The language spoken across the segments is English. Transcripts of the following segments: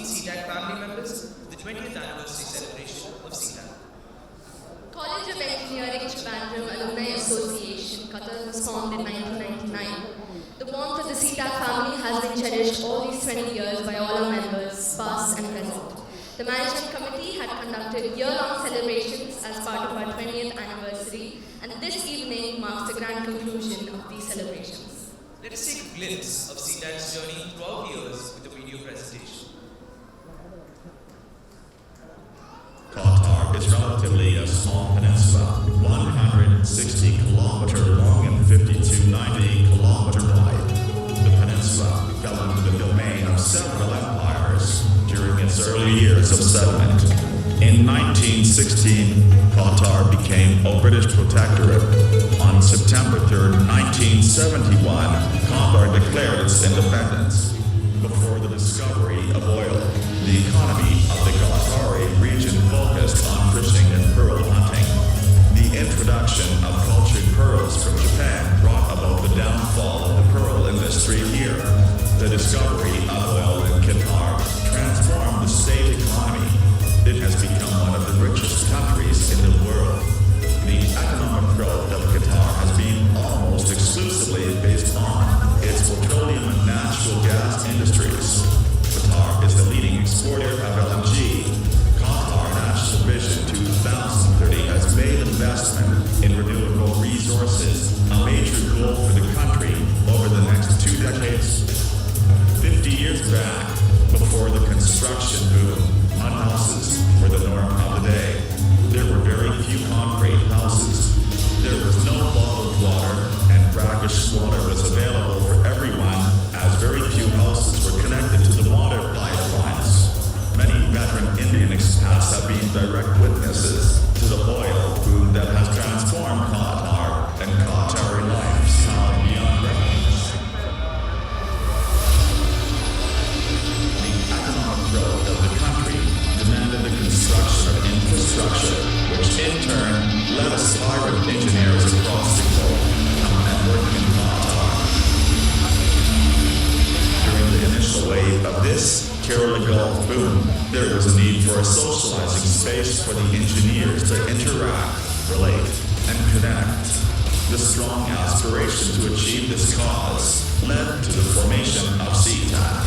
CETAAQ family members, the 20th anniversary celebration of CETAAQ. College of Engineering Trivandrum Alumni Association, Qatar, was formed in 1999. The warmth of the CETAAQ family has been cherished all these 20 years by all our members, past and present. The management committee had conducted year-long celebrations as part of our 20th anniversary, and this evening marks the grand conclusion of these celebrations. Let us take a glimpse of CETAAQ's journey throughout the years with a video presentation. Qatar is relatively a small peninsula, 160 kilometers long and 5290 kilometers wide. The peninsula fell into the domain of several empires during its early years of settlement. In 1916, Qatar became a British protectorate. On September 3, 1971, Qatar declared its independence. Before the discovery of oil, the economy of the Qatari region focused on fishing and pearl hunting. The introduction of cultured pearls from Japan brought about the downfall of the pearl industry here. The discovery of oil in Qatar transformed the state economy. It has become one of the richest countries in the world. The economic growth of Qatar has been almost exclusively based on its petroleum and natural gas industries. Qatar is the leading exporter of LNG. Qatar National Vision 2030 has made investment in renewable resources a major goal for the country over the next 2 decades. 50 years back, before the construction boom, mud houses were the norm of the day. There were very few concrete houses. There was no bottled water, and brackish water was available for everyone, as very few houses were connected to the water pipelines. Many veteran Indian expats have been direct witnesses to the oil boom that has transformed Qatar and Qatari lifestyle beyond recognition. The economic growth of the country demanded the construction of infrastructure, which in turn led aspiring engineers across the globe and work in Qatar. During the initial wave of this Kerala Gulf boom, there was a need for a socializing space for the engineers to interact, relate, and connect. The strong aspiration to achieve this cause led to the formation of CETAAQ.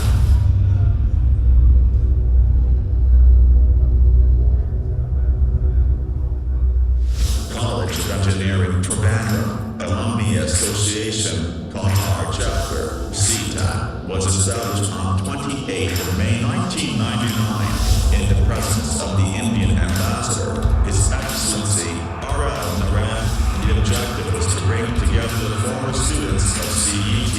College of Engineering Trivandrum Alumni Association Qatar Chapter CETAAQ was established on 28th of May 1999 in the presence of the Indian Ambassador, His Excellency R.L. Naran. The objective was to bring together the former students of CET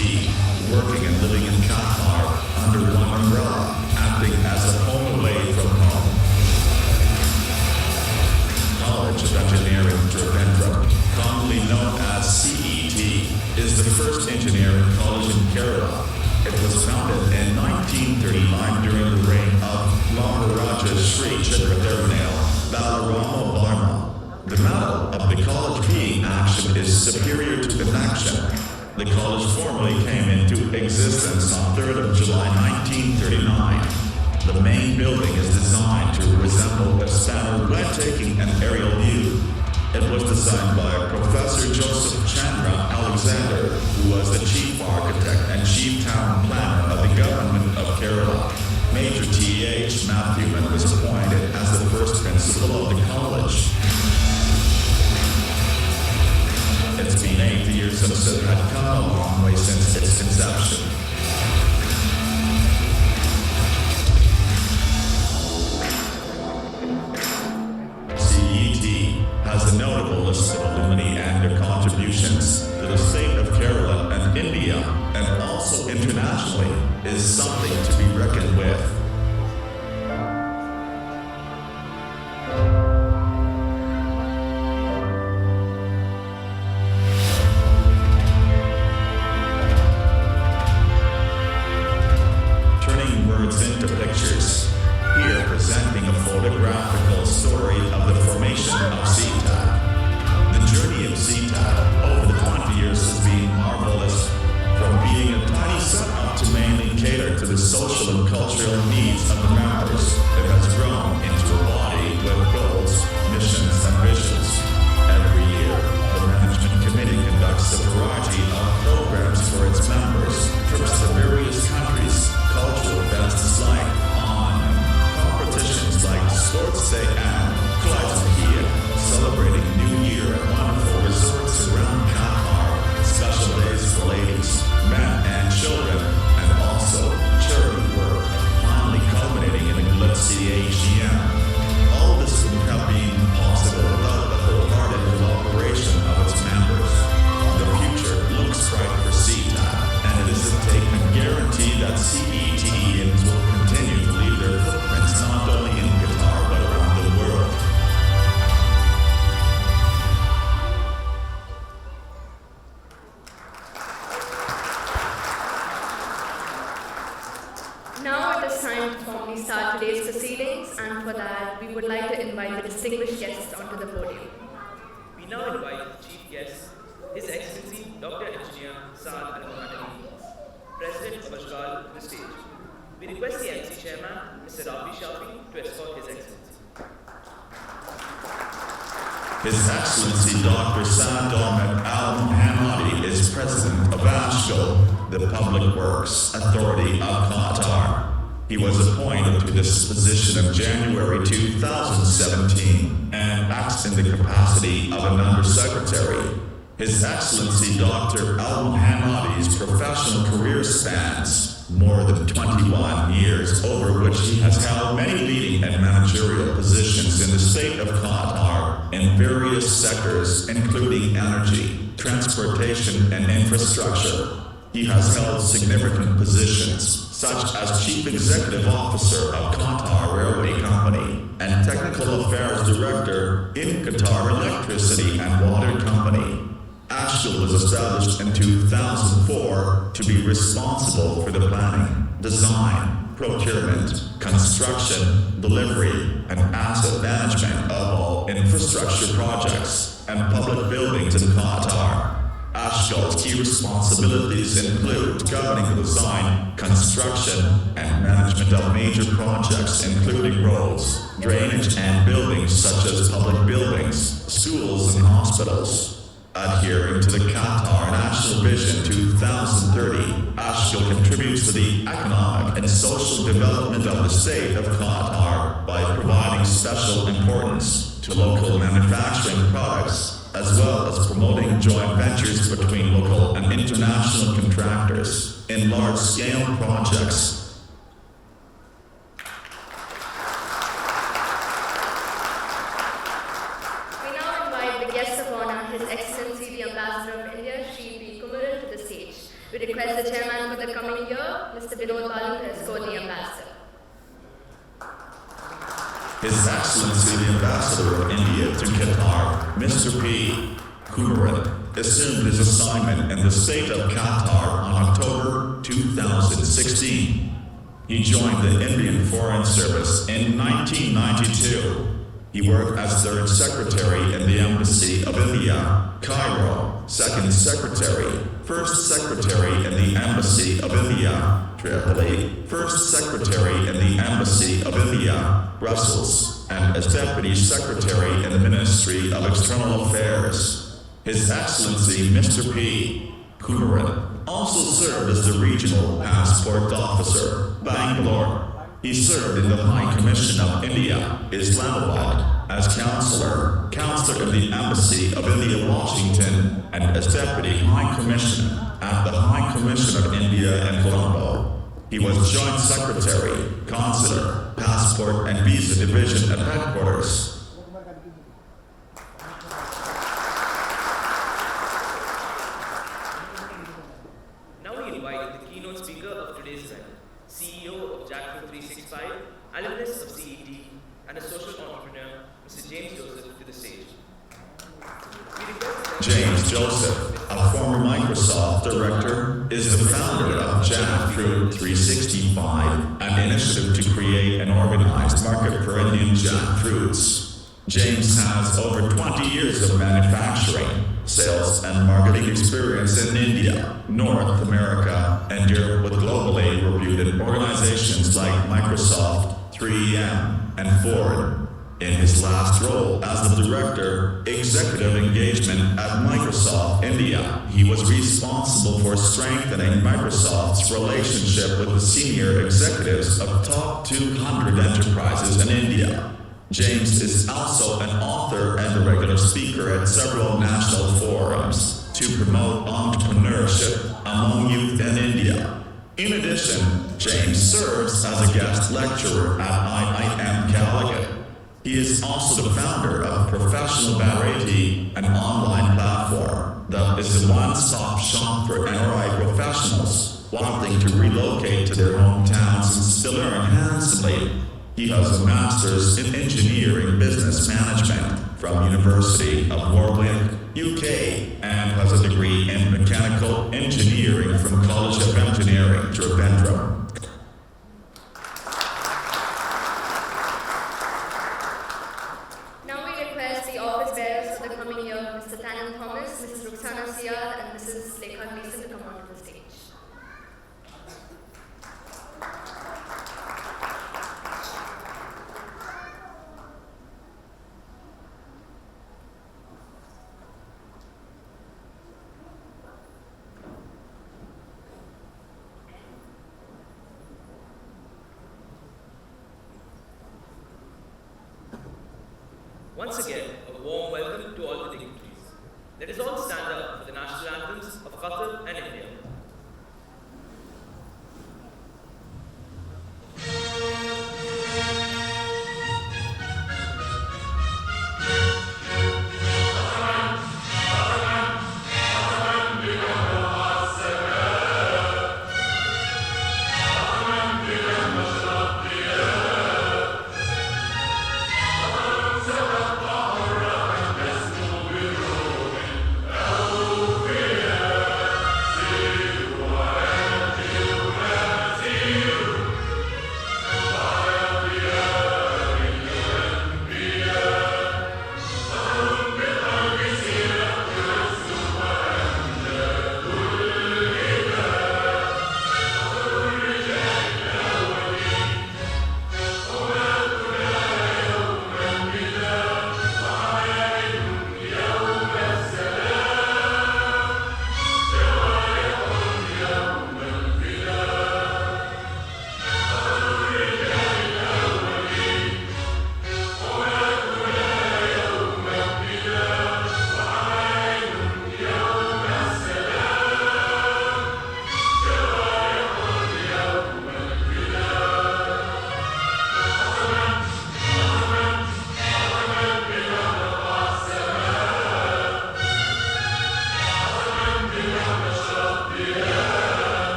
working and living in Qatar under one umbrella, acting as a home away from home. College of Engineering Trivandrum, commonly known as CET, is the first engineering college in Kerala. It was founded in 1939 during the reign of Maharaja Sri Chitrathirunel Balarama Varma. The motto of the college being action is superior to inaction. The college formally came into existence on 3rd of July 1939. The main building is designed to resemble a spanner when taking an aerial view. It was designed by Professor Joseph Chandra Alexander, who was the chief architect and chief town planner of the government of Kerala. Major T.H. Matthewman was appointed as the first principal of the college. businesses had come a long way since its conception. CET has a notable list of alumni and their contributions to the state of Kerala and India, and also internationally, is something to be reckoned with. Turning words into pictures. Here presenting a photographical story of the formation of CETAAQ. The journey of CETAAQ over the 20 years has been marvelous. From being a tiny setup to mainly cater to the social and cultural needs of the members, it has grown into a body with goals, missions, and visions. Every year, the management committee conducts a variety of programs for its members, trips to various countries, cultural events like competitions like Sports Day and Clyde, celebrating New Year at wonderful resorts around Qatar, special days for ladies, men and children, and also charity work, finally culminating in a glitzy AGM. All this would have been possible without the wholehearted collaboration of its members. The future looks bright for CETAAQ, and it is a taken guarantee that CETians will continue to leave their footprints not only in Qatar but around the world. Now it is time to formally start today's proceedings, and for that, we would like to invite the distinguished guests onto the podium. We now invite the Chief Guest, His Excellency Dr. Engineer Saad Al-Mahdi, President of Ashghal, to the stage. We request the MC Chairman, Mr. Rafi Shafi, to escort His Excellency. His Excellency Dr. Saad Al-Mahdi is President of Ashghal, the Public Works Authority of Qatar. He was appointed to this position in January 2017 and acts in the capacity of an Undersecretary. His Excellency Dr. Al-Mahdi's professional career spans more than 21 years, over which he has held many leading and managerial positions in the state of Qatar in various sectors, including energy, transportation, and infrastructure. He has held significant positions, such as Chief Executive Officer of Qatar Railway Company and Technical Affairs Director in Qatar Electricity and Water Company. Ashghal was established in 2004 to be responsible for the planning, design, procurement, construction, delivery, and asset management of all infrastructure projects and public buildings in Qatar. Ashghal's key responsibilities include governing the design, construction, and management of major projects including roads, drainage, and buildings such as public buildings, schools, and hospitals. Adhering to the Qatar National Vision 2030, Ashghal contributes to the economic and social development of the state of Qatar by providing special importance to local manufacturing products, as well as promoting joint ventures between local and international contractors in large-scale projects. We request the chairman for the coming year, Mr. Vinod Balu, to escort the ambassador. His Excellency the Ambassador of India to Qatar, Mr. P. Kumaran, assumed his assignment in the state of Qatar on October 2016. He joined the Indian Foreign Service in 1992. He worked as Third Secretary in the Embassy of India, Cairo, Second Secretary, First Secretary in the Embassy of India, Tripoli, First Secretary in the Embassy of India, Brussels, and as Deputy Secretary in the Ministry of External Affairs. His Excellency Mr. P. Kumaran also served as the Regional Passport Officer, Bangalore. He served in the High Commission of India, Islamabad, as Counselor counselor in the Embassy of India, Washington, and as Deputy High Commissioner at the High Commission of India in Colombo. He was Joint Secretary, Consular, Passport and Visa Division at headquarters. Now we invite the keynote speaker of today's event, CEO of Jackfruit 365, alumnus of CETAAQ, and a social entrepreneur, Mr. James Joseph, to the stage. James Joseph, a former Microsoft director, is the founder of Jackfruit 365, an initiative to create an organized market for Indian jackfruits. James has over 20 years of manufacturing, sales, and marketing experience in India, North America, and Europe with globally reputed organizations like Microsoft, 3M, and Ford. In his last role as the Director, Executive Engagement at Microsoft India, he was responsible for strengthening Microsoft's relationship with the senior executives of top 200 enterprises in India. James is also an author and a regular speaker at several national forums to promote entrepreneurship among youth in India. In addition, James serves as a guest lecturer at IIM Calicut. He is also the founder of Professional Variety, an online platform that is a one-stop shop for NRI professionals wanting to relocate to their hometowns and still earn handsomely. He has a master's in engineering business management from University of Warwick, UK, and has a degree in mechanical engineering from College of Engineering, Trivandrum. Once again, a warm welcome to all the dignitaries. Let us all stand up for the national anthems of Qatar and India. See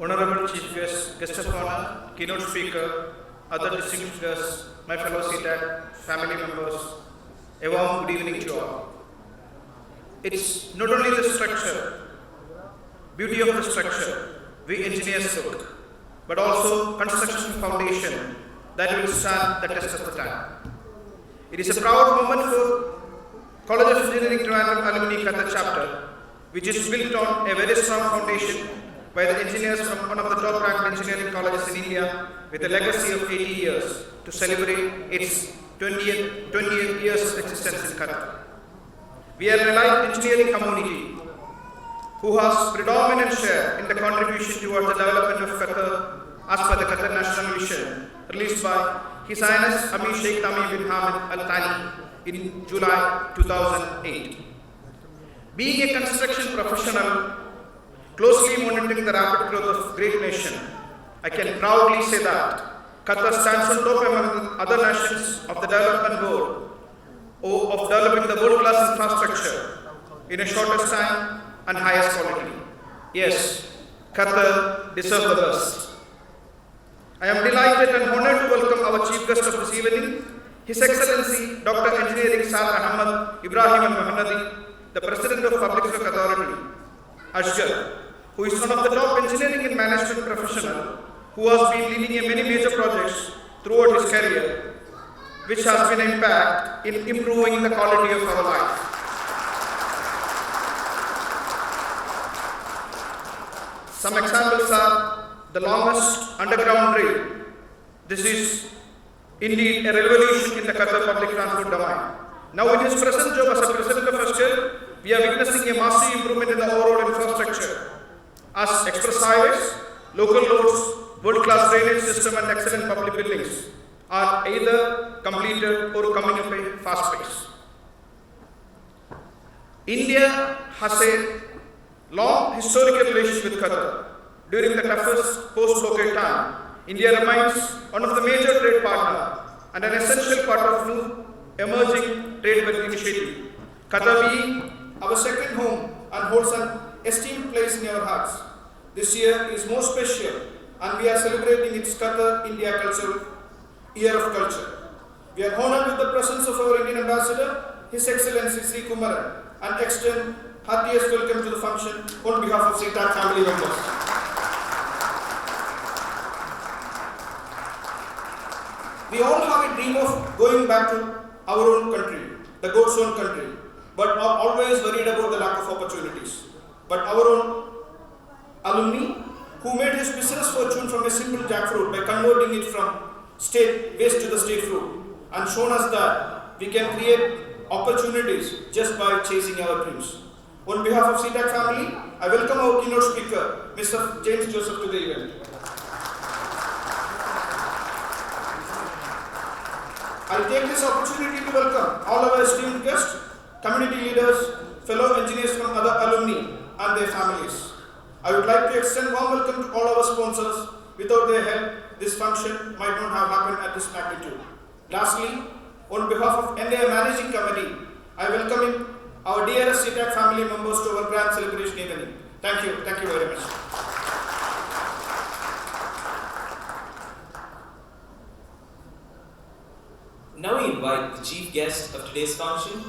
Honorable Chief Guest, Guest of Honor, Keynote Speaker, other distinguished guests, my fellow CETAAQ family members, a warm good evening to you all. It's not only the structure, beauty of the structure we engineers took, but also construction foundation that will stand the test of the time. It is a proud moment for College of Engineering Trivandrum Alumni Qatar chapter, which is built on a very strong foundation by the engineers from one of the top-ranked engineering colleges in India with a legacy of 80 years to celebrate its 20th years of existence in Qatar. We are an elite engineering community who has predominant share in the contribution towards the development of Qatar as per the Qatar National Vision released by His Highness Amir Sheikh Tamim bin Hamad Al Thani in July 2008. Being a construction professional, closely monitoring the rapid growth of great nation, I can proudly say that Qatar stands on top among other nations of the development world, of developing the world-class infrastructure in a shortest time and highest quality. Yes, Qatar deserves the best. I am delighted and honored to welcome our chief guest of this evening, His Excellency Dr. Engineering Saad Ahmad Ibrahim Al-Muhannadi, the President of Public Works Authority, Ashgar, who is one of the top engineering and management professional who has been leading many major projects throughout his career, which has been an impact in improving the quality of our life. Some examples are the longest underground rail. This is indeed a revolution in the Qatar public transport domain. Now in his present job as a President of Ashgar, we are witnessing a massive improvement in the overall infrastructure as express highways, local roads, world-class drainage system and excellent public buildings are either completed or coming up a fast pace. India has a long historical relationship with Qatar. During the toughest post-blockade time, India remains one of the major trade partners and an essential part of new emerging trade initiative. Qatar being our second home and holds an esteemed place in our hearts. This year is more special and we are celebrating its Qatar India Year of Culture. We are honored with the presence of our Indian Ambassador, His Excellency Sri Kumaran, and extend heartiest welcome to the function on behalf of CETAAQ family members. We all have a dream of going back to our own country, the God's own country, but are always worried about the lack of opportunities. But our own alumni, who made his business fortune from a simple jackfruit by converting it from state waste to the state fruit, and shown us that we can create opportunities just by chasing our dreams. On behalf of CETAAQ family, I welcome our keynote speaker, Mr. James Joseph, to the event. I take this opportunity to welcome all our esteemed guests, community leaders, fellow engineers from other alumni and their families. I would like to extend warm welcome to all our sponsors. Without their help, this function might not have happened at this magnitude. Lastly, on behalf of entire managing committee, I welcome our dearest CETAAQ family members to our grand celebration evening. Thank you very much. Now we invite the chief guest of today's function,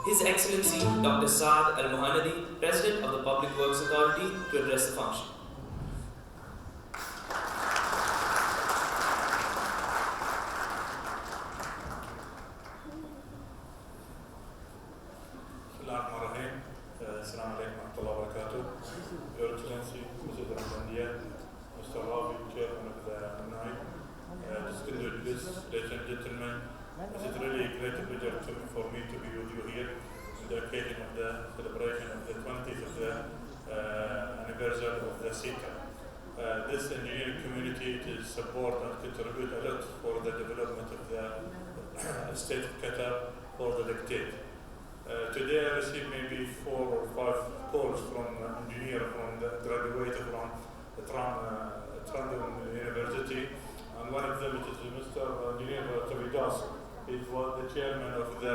His Excellency Dr. Saad Al-Muhannadi, President of the Public Works Authority, to address the function. Assalamu alaikum wa rahmatullahi wa barakatuh. Your Excellency, President of India, Mr. Ravi, Chairman of the alumni, distinguished guests, ladies and gentlemen, it is really a great pleasure for me to be with you here on the occasion of the celebration of the 20th of the anniversary of the CETAAQ. This engineering community is support and contribute a lot for the development of the state of Qatar for the decade. Today I received maybe 4 or 5 calls from engineers from the graduated from the Trandon University, and one of them is Mr. Engineer Tavidas. He was the chairman of the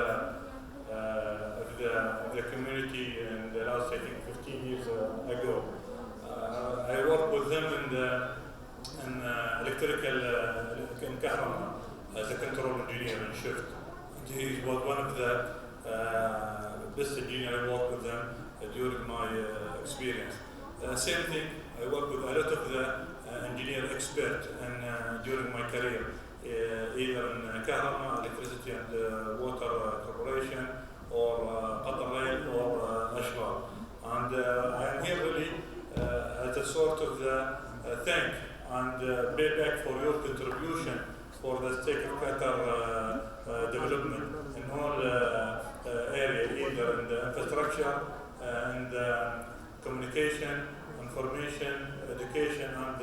community in the last, I think, 15 years ago. I work with them in electrical in Kahraman as a control engineer in shift. And he was one of the best engineers I worked with them during my experience. Same thing, I work with a lot of the engineer expert during my career, either in Kahraman, electricity and water corporation, or Qatar Rail, or Ashghal. And I am here really as a sort of the thank and payback for your contribution for the state of Qatar development in all areas, either in the infrastructure and communication, information, education, and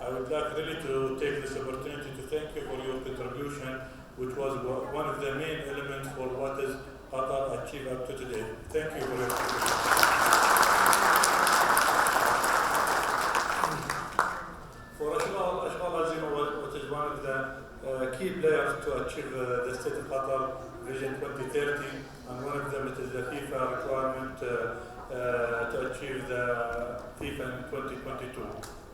I would like really to take this opportunity to thank you for your contribution, which was one of the main elements for what is Qatar achieved up to today. Thank you for your contribution. For Ashghal, as you know, it is one of the key players to achieve the state of Qatar Vision 2030, and one of them it is the FIFA requirement to achieve the FIFA in 2022.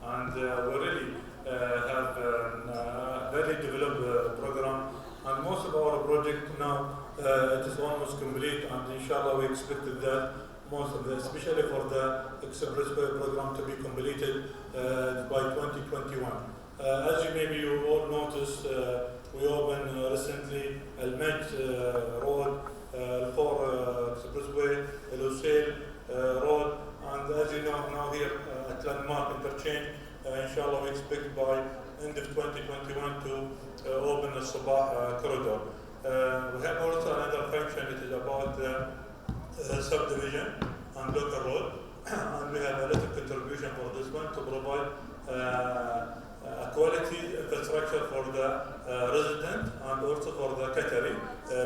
And we really have a very developed program, and most of our project now it is almost complete, and inshallah we expected that most of the, especially for the expressway program to be completed by 2021. As you all noticed, we opened recently Al-Majd Road, Al-Khor Expressway, Al-Usail Road, and as you know now here at Landmark Interchange, inshallah we expect by end of 2021 to open the Sabah corridor. We have also another function, it is about subdivision and local road, and we have a little contribution for this one to provide a quality infrastructure for the resident and also for the Qatari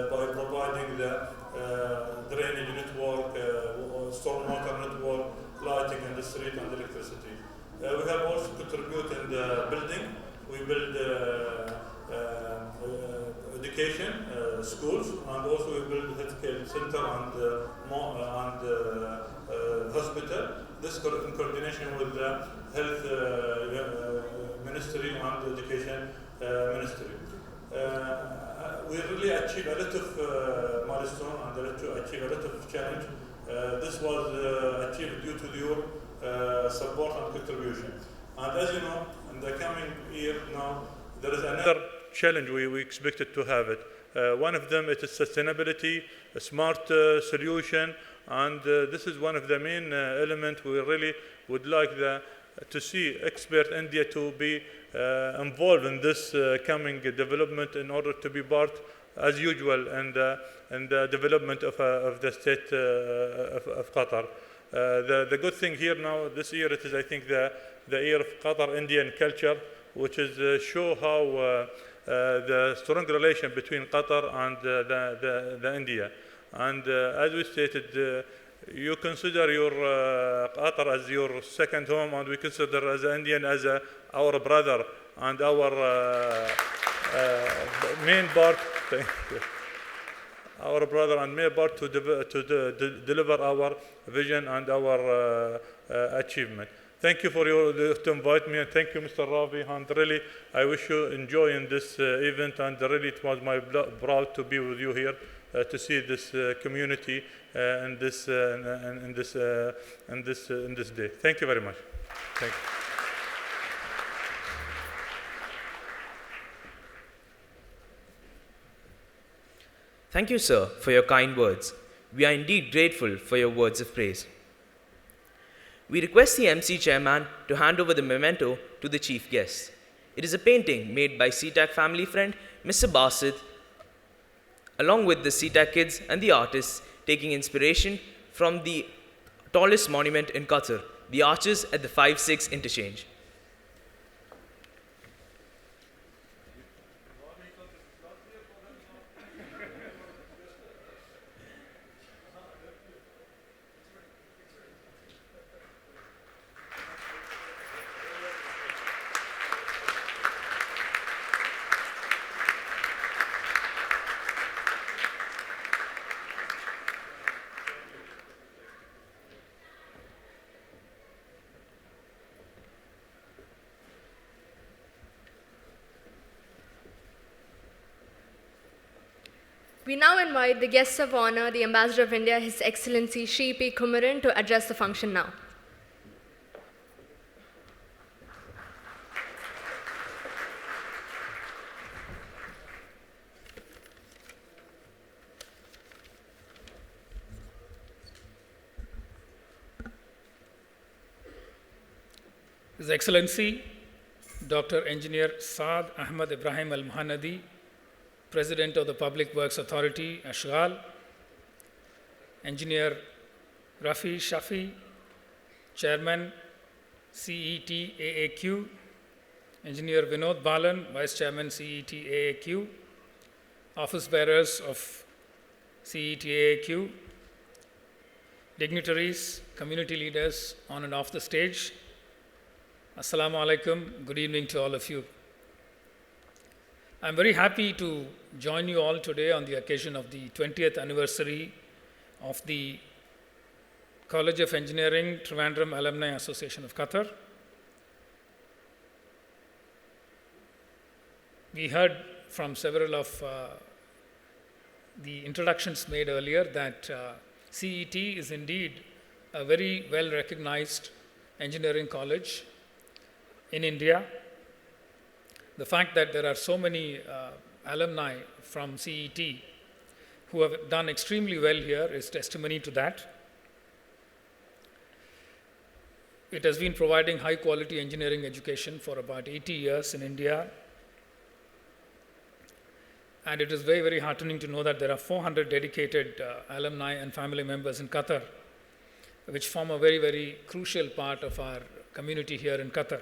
by providing the drainage network, stormwater network, lighting in the street and electricity. We have also contributed in the building. We build education, schools, and also we build healthcare center and hospital. This in coordination with the health ministry and education ministry. We really achieved a lot of milestone and achieved a lot of challenge. This was achieved due to your support and contribution. And as you know, in the coming year now, there is another challenge we expected to have it. One of them is sustainability, a smart solution, and this is one of the main elements we really would like to see expert India to be involved in this coming development in order to be part, as usual, in the development of the state of Qatar. The good thing here now, this year, it is, I think, the year of Qatar Indian culture, which is show how the strong relation between Qatar and the India. And as we stated, you consider your Qatar as your second home, and we consider as an Indian as our brother and our main part. Our brother and main part to deliver our vision and our achievement. Thank you for to invite me, and thank you, Mr. Ravi. And really, I wish you enjoy in this event. And really, it was my proud to be with you here to see this community in this day. Thank you very much. Thank you. Thank you, sir, for your kind words. We are indeed grateful for your words of praise. We request the MC chairman to hand over the memento to the chief guest. It is a painting made by CETAAQ family friend, Mr. Basit, along with the CETAAQ kids and the artists, taking inspiration from the tallest monument in Qatar, the arches at the 5-6 interchange. We now invite the guest of honor, the Ambassador of India, His Excellency Shri P. Kumaran, to address the function now. His Excellency Dr. Engineer Saad Ahmad Ibrahim Al Muhannadi, President of the Public Works Authority, Ashghal, Engineer Rafi Shafi, Chairman, CETAAQ, Engineer Vinod Balan, Vice Chairman, CETAAQ, Office Bearers of CETAAQ, dignitaries, community leaders on and off the stage, Assalamu alaikum, good evening to all of you. I'm very happy to join you all today on the occasion of the 20th anniversary of the College of Engineering Trivandrum Alumni Association of Qatar. We heard from several of the introductions made earlier that CET is indeed a very well recognized engineering college in India. The fact that there are so many alumni from CET who have done extremely well here is testimony to that. It has been providing high quality engineering education for about 80 years in India. And it is very, very heartening to know that there are 400 dedicated alumni and family members in Qatar, which form a very, very crucial part of our community here in Qatar.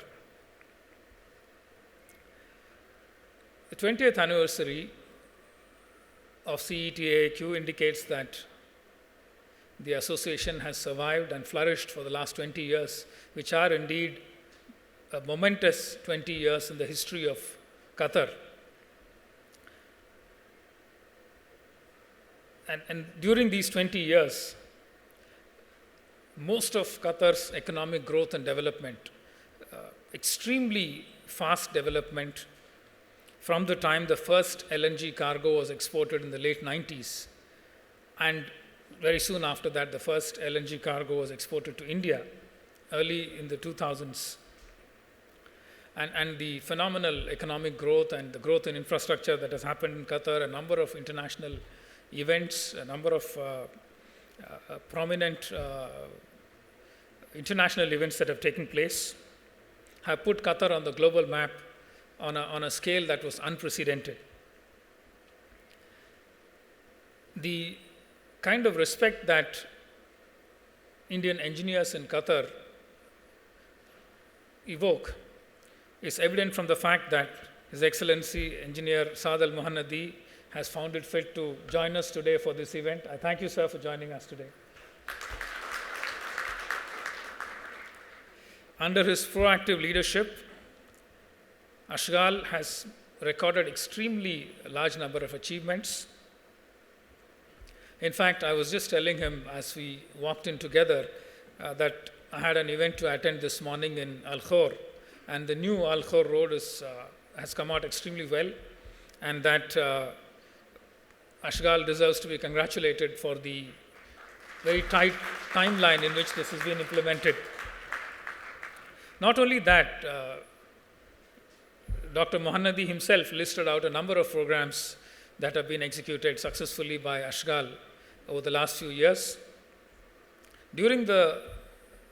The 20th anniversary of CETAAQ indicates that the association has survived and flourished for the last 20 years, which are indeed a momentous 20 years in the history of Qatar. And during these 20 years, most of Qatar's economic growth and development, extremely fast development, from the time the first LNG cargo was exported in the late 90s, and very soon after that, the first LNG cargo was exported to India, early in the 2000s. And the phenomenal economic growth and the growth in infrastructure that has happened in Qatar, a number of international events, a number of prominent international events that have taken place, have put Qatar on the global map on a scale that was unprecedented. The kind of respect that Indian engineers in Qatar evoke is evident from the fact that His Excellency Engineer Saad Al Muhannadi has found it fit to join us today for this event. I thank you, sir, for joining us today. Under his proactive leadership, Ashghal has recorded extremely large number of achievements. In fact, I was just telling him as we walked in together that I had an event to attend this morning in Al Khor, and the new Al Khor road has come out extremely well, and that Ashghal deserves to be congratulated for the very tight timeline in which this has been implemented. Not only that, Dr. Muhannadi himself listed out a number of programs that have been executed successfully by Ashghal over the last few years. During the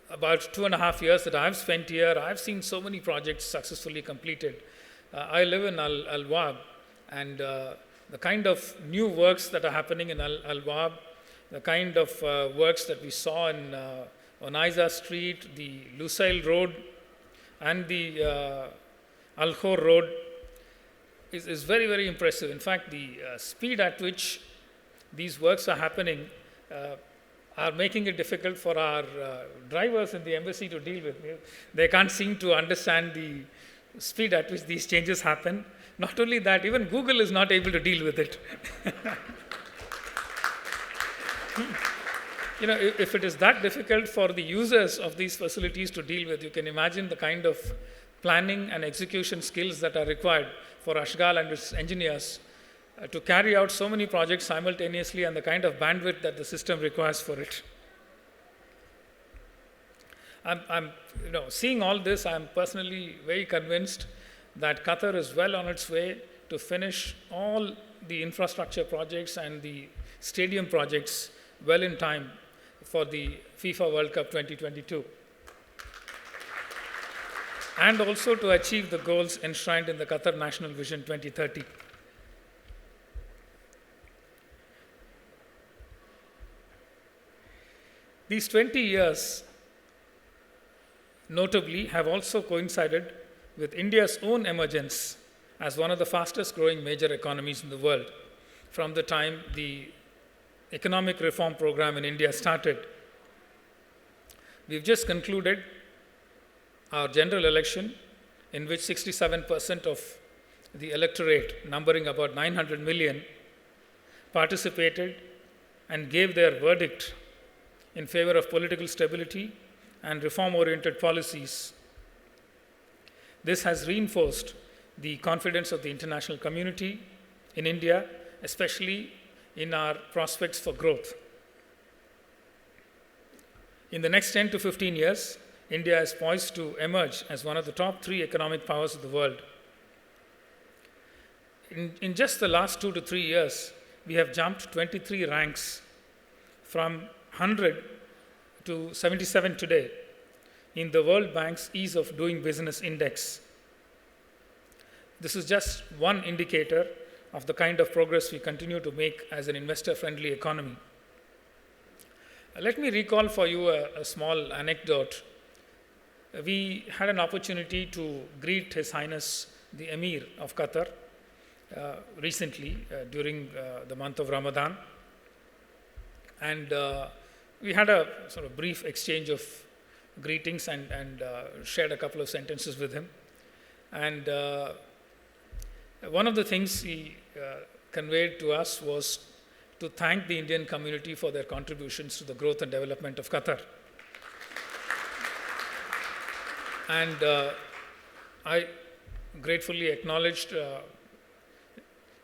about 2.5 years that I've spent here, I've seen so many projects successfully completed. I live in Al Wab, and the kind of new works that are happening in Al Wab, the kind of works that we saw in Onaiza Street, the Lusail Road, and the Al Khor Road is very, very impressive. In fact, the speed at which these works are happening are making it difficult for our drivers in the embassy to deal with. They can't seem to understand the speed at which these changes happen. Not only that, even Google is not able to deal with it. You know, if it is that difficult for the users of these facilities to deal with, you can imagine the kind of planning and execution skills that are required for Ashghal and its engineers to carry out so many projects simultaneously and the kind of bandwidth that the system requires for it. Seeing all this, I'm personally very convinced that Qatar is well on its way to finish all the infrastructure projects and the stadium projects well in time for the FIFA World Cup 2022. And also to achieve the goals enshrined in the Qatar National Vision 2030. These 20 years, notably, have also coincided with India's own emergence as one of the fastest growing major economies in the world from the time the economic reform program in India started. We've just concluded our general election, in which 67% of the electorate, numbering about 900 million, participated and gave their verdict in favor of political stability and reform-oriented policies. This has reinforced the confidence of the international community in India, especially in our prospects for growth. In the next 10 to 15 years, India is poised to emerge as one of the top 3 economic powers of the world. In just the last 2 to 3 years, we have jumped 23 ranks from 100 to 77 today in the World Bank's Ease of Doing Business Index. This is just one indicator of the kind of progress we continue to make as an investor-friendly economy. Let me recall for you a small anecdote. We had an opportunity to greet His Highness the Emir of Qatar recently during the month of Ramadan. And we had a sort of brief exchange of greetings and shared a couple of sentences with him. And one of the things he conveyed to us was to thank the Indian community for their contributions to the growth and development of Qatar. And I gratefully acknowledged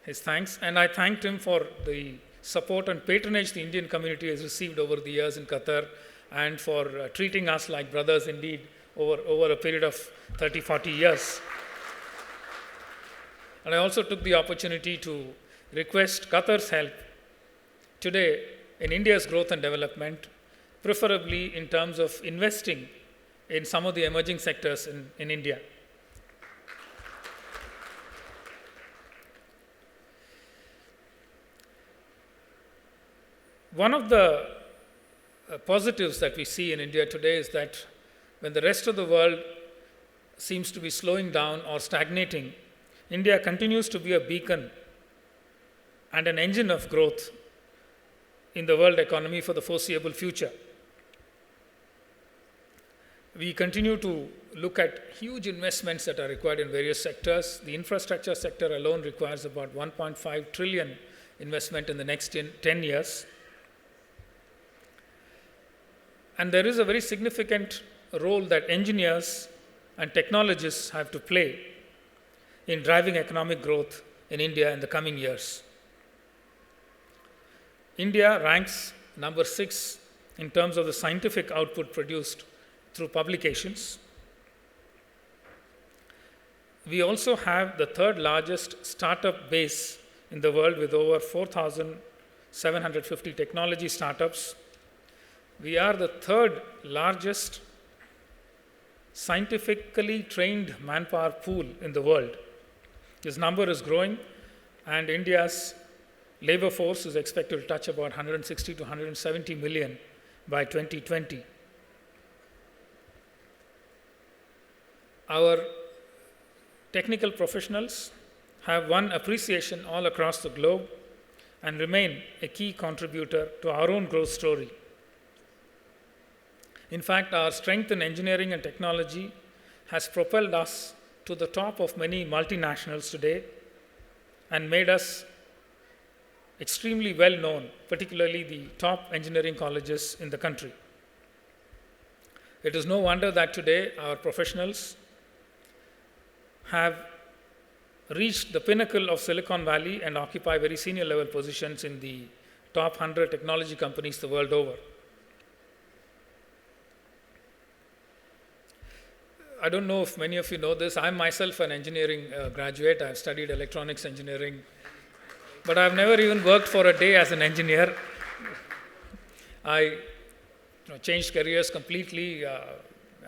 his thanks, and I thanked him for the support and patronage the Indian community has received over the years in Qatar, and for treating us like brothers indeed over a period of 30, 40 years. And I also took the opportunity to request Qatar's help today in India's growth and development, preferably in terms of investing in some of the emerging sectors in India. One of the positives that we see in India today is that when the rest of the world seems to be slowing down or stagnating, India continues to be a beacon and an engine of growth in the world economy for the foreseeable future. We continue to look at huge investments that are required in various sectors. The infrastructure sector alone requires about 1.5 trillion investment in the next 10 years. And there is a very significant role that engineers and technologists have to play in driving economic growth in India in the coming years. India ranks number 6 in terms of the scientific output produced through publications. We also have the 3rd largest startup base in the world with over 4,750 technology startups. We are the 3rd largest scientifically trained manpower pool in the world. This number is growing, and India's labor force is expected to touch about 160 to 170 million by 2020. Our technical professionals have won appreciation all across the globe and remain a key contributor to our own growth story. In fact, our strength in engineering and technology has propelled us to the top of many multinationals today and made us extremely well known, particularly the top engineering colleges in the country. It is no wonder that today our professionals have reached the pinnacle of Silicon Valley and occupy very senior level positions in the top 100 technology companies the world over. I don't know if many of you know this. I'm myself an engineering graduate. I've studied electronics engineering, but I've never even worked for a day as an engineer. I changed careers completely,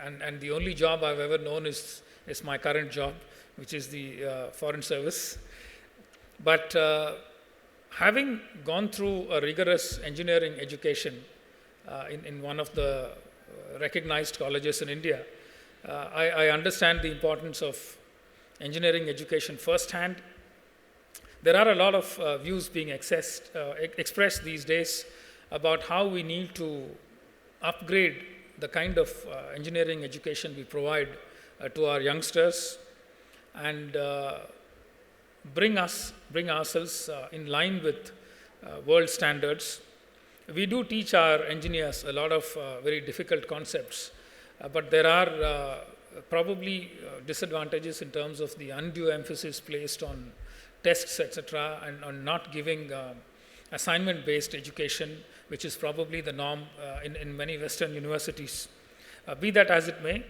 and the only job I've ever known is my current job, which is the Foreign Service. But having gone through a rigorous engineering education in one of the recognized colleges in India, I understand the importance of engineering education firsthand. There are a lot of views being expressed these days about how we need to upgrade the kind of engineering education we provide to our youngsters and bring ourselves in line with world standards. We do teach our engineers a lot of very difficult concepts, but there are probably disadvantages in terms of the undue emphasis placed on tests, etc., and on not giving assignment-based education, which is probably the norm in many Western universities. Be that as it may,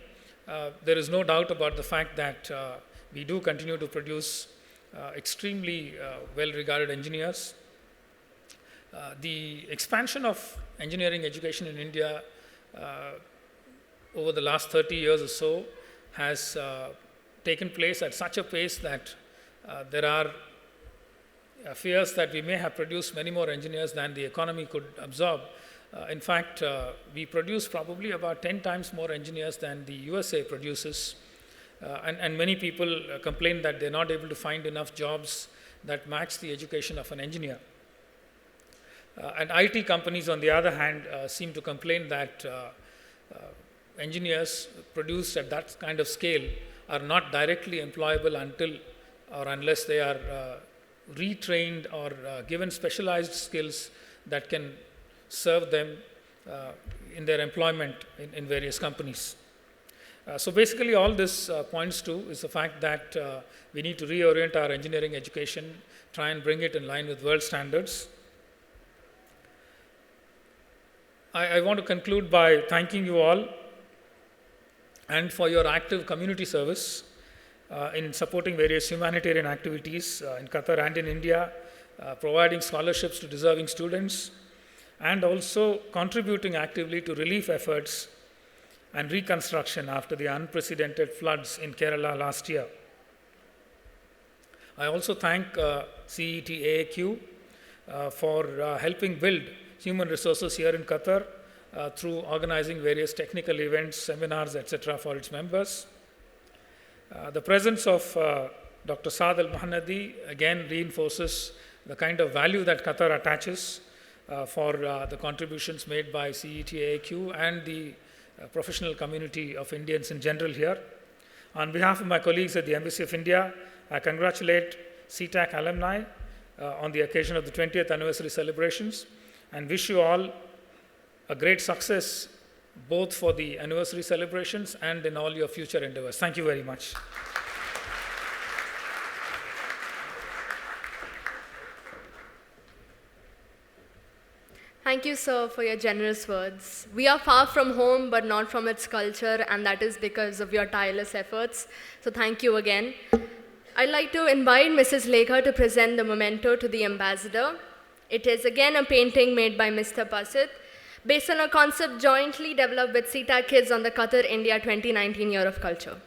there is no doubt about the fact that we do continue to produce extremely well-regarded engineers. The expansion of engineering education in India over the last 30 years or so has taken place at such a pace that there are fears that we may have produced many more engineers than the economy could absorb. In fact, we produce probably about 10 times more engineers than the USA produces. And many people complain that they're not able to find enough jobs that match the education of an engineer. And IT companies, on the other hand, seem to complain that engineers produced at that kind of scale are not directly employable until or unless they are retrained or given specialized skills that can serve them in their employment in various companies. So basically all this points to is the fact that we need to reorient our engineering education, try and bring it in line with world standards. I want to conclude by thanking you all and for your active community service in supporting various humanitarian activities in Qatar and in India, providing scholarships to deserving students, and also contributing actively to relief efforts and reconstruction after the unprecedented floods in Kerala last year. I also thank CETAAQ for helping build human resources here in Qatar through organizing various technical events, seminars, etc. for its members. The presence of Dr. Saad Al-Mahanadi again reinforces the kind of value that Qatar attaches for the contributions made by CETAAQ and the professional community of Indians in general here. On behalf of my colleagues at the Embassy of India, I congratulate CETAAQ alumni on the occasion of the 20th anniversary celebrations and wish you all a great success both for the anniversary celebrations and in all your future endeavors. Thank you very much. Thank you, sir, for your generous words. We are far from home, but not from its culture, and that is because of your tireless efforts. So thank you again. I'd like to invite Mrs. Lekha to present the memento to the ambassador. It is again a painting made by Mr. Basit, based on a concept jointly developed with CETAAQ Kids on the Qatar India 2019 Year of Culture.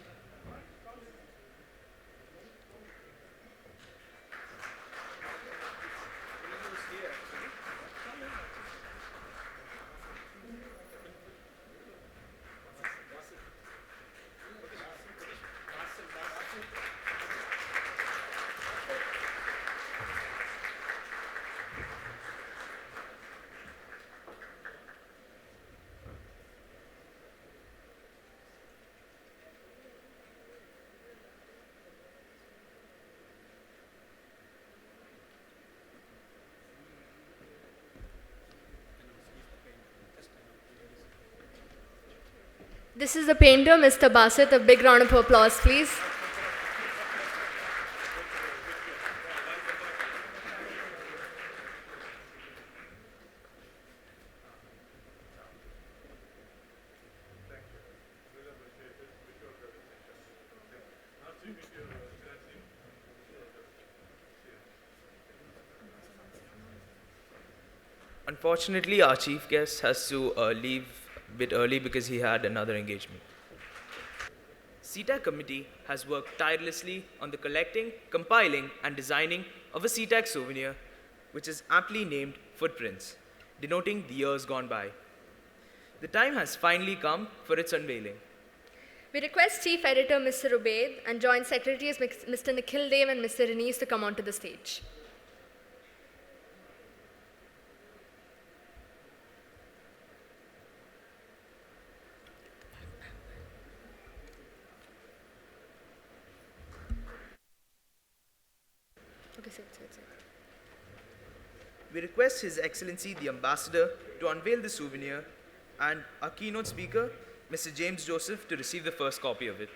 This is the painter, Mr. Basit. A big round of applause, please. Unfortunately, our chief guest has to leave a bit early because he had another engagement. CETAAQ committee has worked tirelessly on the collecting, compiling, and designing of a CETAAQ souvenir, which is aptly named Footprints, denoting the years gone by. The time has finally come for its unveiling. We request Chief Editor Mr. Ubaid and Joint Secretaries Mr. Nikhil Dev and Mr. Renis to come onto the stage. Okay, sit. We request His Excellency the Ambassador to unveil the souvenir and our keynote speaker, Mr. James Joseph, to receive the first copy of it.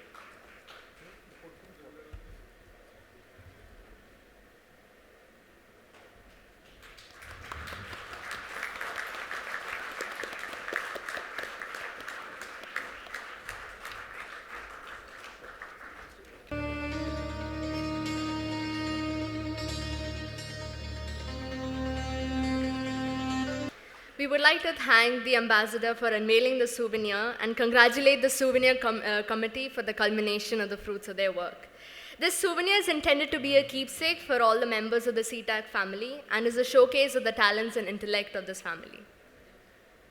We would like to thank the ambassador for unveiling the souvenir and congratulate the souvenir committee for the culmination of the fruits of their work. This souvenir is intended to be a keepsake for all the members of the CETAAQ family and is a showcase of the talents and intellect of this family.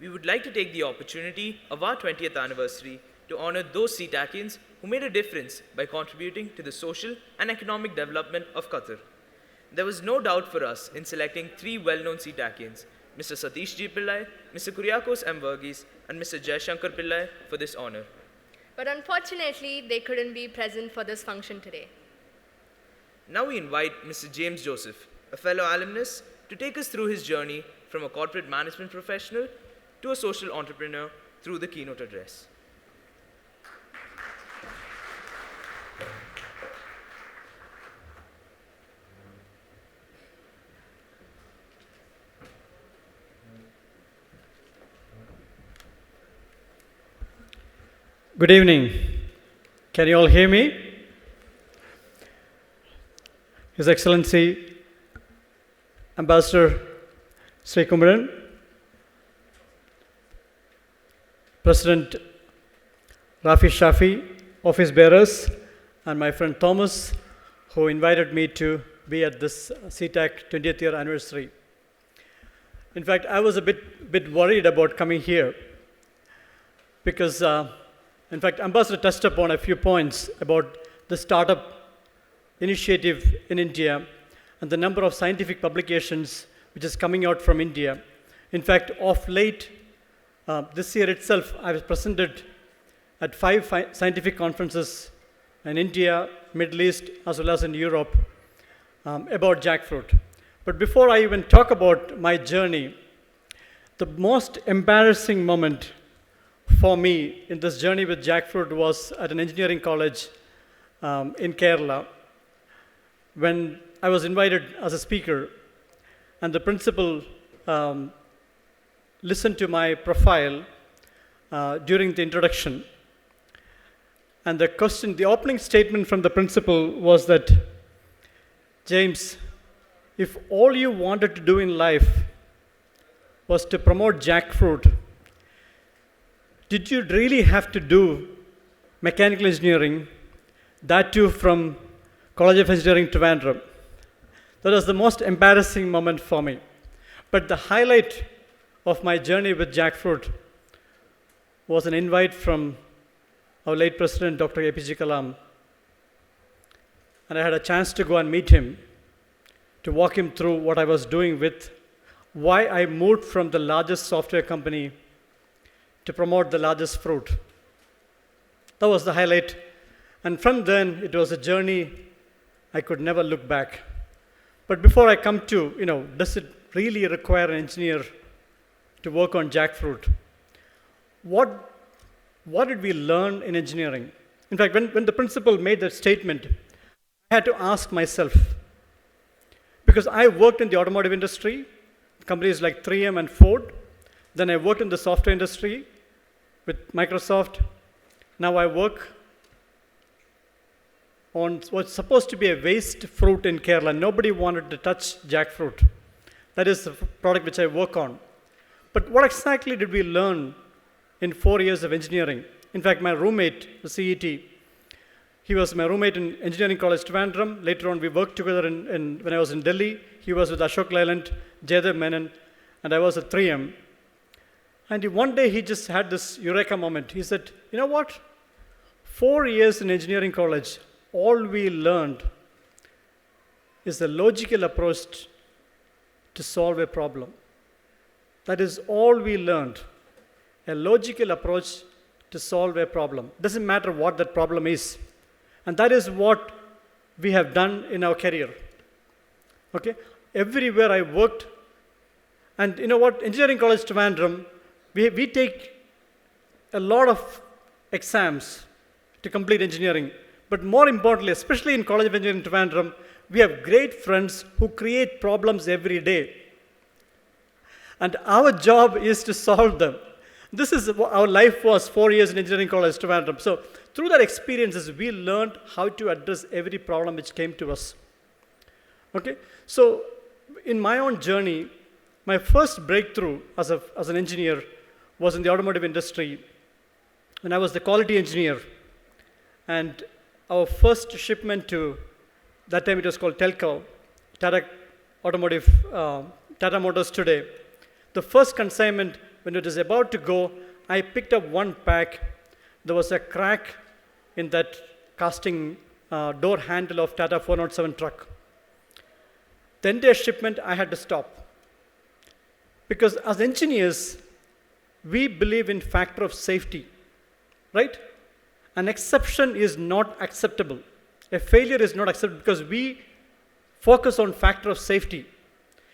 We would like to take the opportunity of our 20th anniversary to honor those CETAAQians who made a difference by contributing to the social and economic development of Qatar. There was no doubt for us in selecting three well-known CETAAQians, Mr. Satish G. Pillai, Mr. Kuryakos M. Verghese, and Mr. Jaishankar Pillai, for this honor. But unfortunately, they couldn't be present for this function today. Now we invite Mr. James Joseph, a fellow alumnus, to take us through his journey from a corporate management professional to a social entrepreneur through the keynote address. Good evening. Can you all hear me? His Excellency Ambassador Sri Kumaran, President Rafi Shafi, office bearers, and my friend Thomas, who invited me to be at this CETAAQ 20th year anniversary. In fact, I was a bit worried about coming here because in fact, Ambassador touched upon a few points about the startup initiative in India and the number of scientific publications which is coming out from India. In fact, of late, this year itself, I was presented at 5 scientific conferences in India, Middle East, as well as in Europe about jackfruit. But before I even talk about my journey, the most embarrassing moment for me in this journey with jackfruit was at an engineering college in Kerala when I was invited as a speaker, and the principal listened to my profile during the introduction. And the opening statement from the principal was that, James, if all you wanted to do in life was to promote jackfruit, did you really have to do mechanical engineering, that too from College of Engineering, Trivandrum? That was the most embarrassing moment for me. But the highlight of my journey with jackfruit was an invite from our late President, Dr. APJ Kalam. And I had a chance to go and meet him, to walk him through what I was doing with, why I moved from the largest software company to promote the largest fruit. That was the highlight. And from then, it was a journey I could never look back. But before I come to, does it really require an engineer to work on jackfruit? What did we learn in engineering? In fact, when the principal made that statement, I had to ask myself, because I worked in the automotive industry, companies like 3M and Ford. Then I worked in the software industry with Microsoft. Now I work on what's supposed to be a waste fruit in Kerala. Nobody wanted to touch jackfruit. That is the product which I work on. But what exactly did we learn in 4 years of engineering? In fact, my roommate, the CET, he was my roommate in Engineering College Trivandrum. Later on, we worked together when I was in Delhi. He was with Ashok Leyland, Jaydev Menon, and I was at 3M. And one day, he just had this eureka moment. He said, you know what? 4 years in engineering college, all we learned is a logical approach to solve a problem. That is all we learned, a logical approach to solve a problem. Doesn't matter what that problem is. And that is what we have done in our career. Okay? Everywhere I worked, and you know what? Engineering College Trivandrum, we take a lot of exams to complete engineering. But more importantly, especially in College of Engineering Trivandrum, we have great friends who create problems every day. And our job is to solve them. This is what our life was 4 years in Engineering College Trivandrum. So through that experiences, we learned how to address every problem which came to us. Okay? So in my own journey, my first breakthrough as an engineer was in the automotive industry. When I was the quality engineer. And our first shipment to, that time it was called Telco, Tata Automotive, Tata Motors today. The first consignment, when it was about to go, I picked up one pack. There was a crack in that casting door handle of Tata 407 truck. The entire shipment, I had to stop. Because as engineers, we believe in factor of safety, right? An exception is not acceptable. A failure is not acceptable because we focus on factor of safety.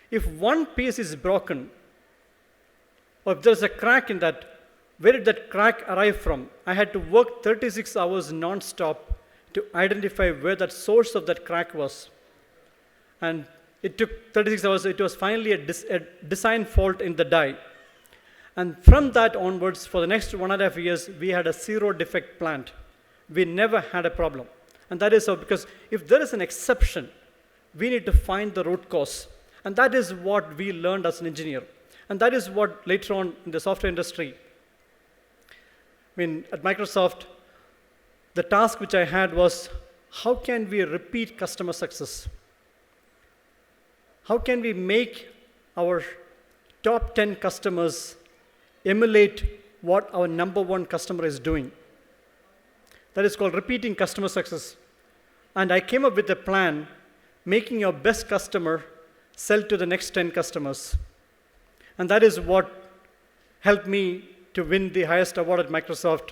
If one piece is broken, or if there's a crack in that, where did that crack arrive from? I had to work 36 hours non-stop to identify where that source of that crack was. And it took 36 hours. It was finally a design fault in the die. And from that onwards, for the next 1.5 years, we had a zero defect plant. We never had a problem. And that is so because if there is an exception, we need to find the root cause. And that is what we learned as an engineer. And that is what later on in the software industry, at Microsoft, the task which I had was, how can we repeat customer success? How can we make our top 10 customers emulate what our number one customer is doing? That is called repeating customer success. And I came up with a plan, making your best customer sell to the next 10 customers. And that is what helped me to win the highest award at Microsoft,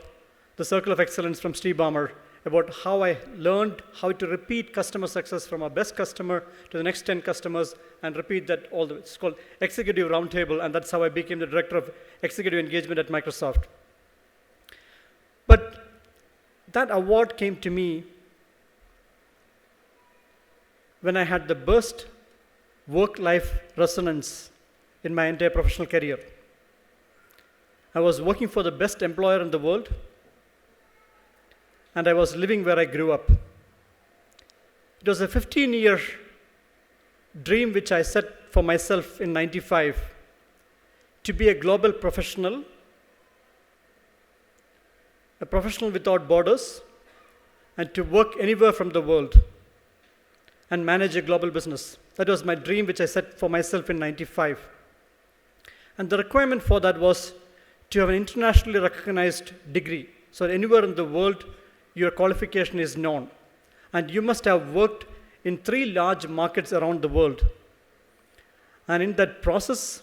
the Circle of Excellence from Steve Ballmer, about how I learned how to repeat customer success from our best customer to the next 10 customers and repeat that all the way. It's called Executive Roundtable, and that's how I became the Director of Executive Engagement at Microsoft. But that award came to me when I had the burst work-life resonance in my entire professional career. I was working for the best employer in the world, and I was living where I grew up. It was a 15-year dream which I set for myself in '95 to be a global professional, a professional without borders, and to work anywhere from the world and manage a global business. That was my dream which I set for myself in '95. And the requirement for that was to have an internationally recognized degree. So anywhere in the world, your qualification is known. And you must have worked in 3 large markets around the world. And in that process,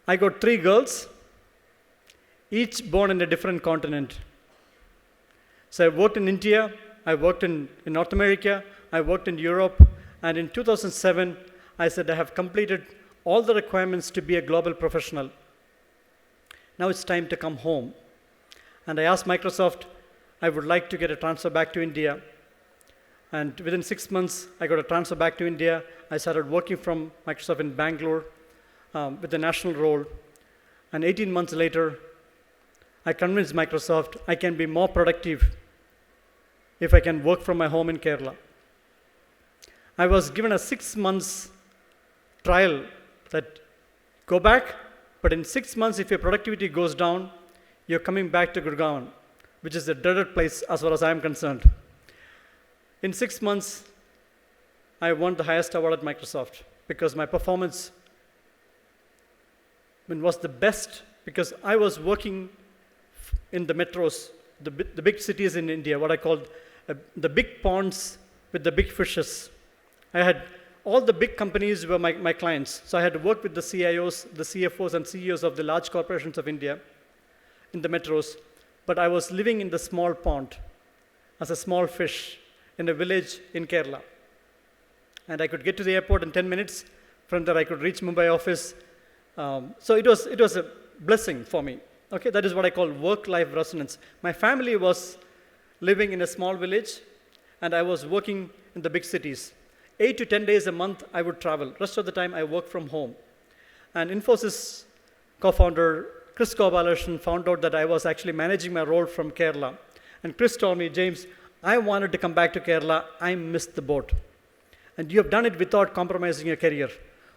I got 3 girls, each born in a different continent. So I worked in India, I worked in North America, I worked in Europe, and in 2007, I said I have completed all the requirements to be a global professional. Now it's time to come home. And I asked Microsoft, I would like to get a transfer back to India. And within 6 months, I got a transfer back to India. I started working from Microsoft in Bangalore with a national role. And 18 months later, I convinced Microsoft I can be more productive if I can work from my home in Kerala. I was given a 6 months trial that go back But in 6 months, if your productivity goes down, you're coming back to Gurgaon, which is a dreaded place as far as I'm concerned. In 6 months, I won the highest award at Microsoft because my performance was the best, because I was working in the metros, the big cities in India, what I called the big ponds with the big fishes. I had all the big companies were my clients. So I had to work with the CIOs, the CFOs, and CEOs of the large corporations of India in the metros. But I was living in the small pond as a small fish in a village in Kerala. And I could get to the airport in 10 minutes. From there, I could reach Mumbai office. So it was a blessing for me. Okay, that is what I call work-life resonance. My family was living in a small village, and I was working in the big cities. 8 to 10 days a month, I would travel. Rest of the time, I work from home. And Infosys co-founder Chris Gopalakrishnan found out that I was actually managing my role from Kerala. And Chris told me, James, I wanted to come back to Kerala. I missed the boat. And you have done it without compromising your career.